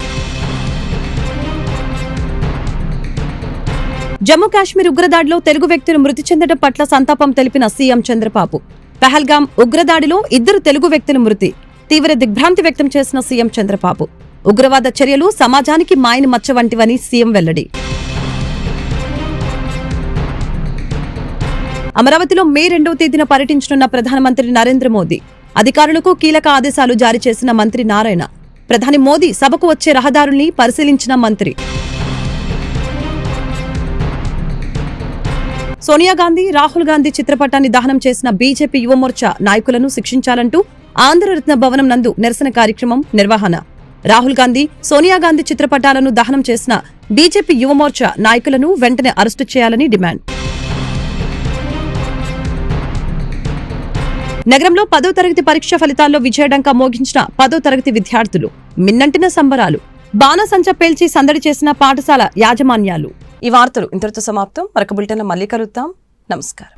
జమ్మూ కాశ్మీర్ ఉగ్రదాడిలో తెలుగు వ్యక్తులు మృతి చెందడం పట్ల సంతాపం తెలిపిన సీఎం చంద్రబాబు. పహల్గాం ఉగ్రదాడిలో 2 తెలుగు వ్యక్తుల మృతి, తీవ్ర దిగ్భ్రాంతి వ్యక్తం చేసిన సీఎం చంద్రబాబు. ఉగ్రవాద చర్యలు సమాజానికి మాయని మచ్చ వంటివని సీఎం వెల్లడి. అమరావతిలో మే 2వ తేదీన పర్యటించనున్న ప్రధానమంత్రి నరేంద్ర మోదీ. అధికారులకు కీలక ఆదేశాలు జారీ చేసిన మంత్రి నారాయణ. ప్రధాని మోదీ సభకు వచ్చే రహదారుల్ని పరిశీలించిన మంత్రి. సోనియా గాంధీ, రాహుల్ గాంధీ చిత్రపటాన్ని దహనం చేసిన బీజేపీ యువమోర్చా నాయకులను శిక్షించాలంటూ ఆంధ్రరత్న భవనం నందు నిరసన కార్యక్రమం నిర్వహణ. రాహుల్ గాంధీ, సోనియా గాంధీ చిత్రపటాలను దహనం చేసిన బీజేపీ యువమోర్చా నాయకులను వెంటనే అరెస్టు చేయాలని డిమాండ్. నగరంలో 10వ తరగతి పరీక్ష ఫలితాల్లో విజయడంకా మోగించిన 10వ తరగతి విద్యార్థులు. మిన్నంటిన సంబరాలు. బాణసంచ పేల్చి సందడి చేసిన పాఠశాల యాజమాన్యాలు. ఈ వార్తలు ఇంతటితో సమాప్తం. మరొక బులెటిన్లో మళ్ళీ కలుద్దాం. నమస్కారం.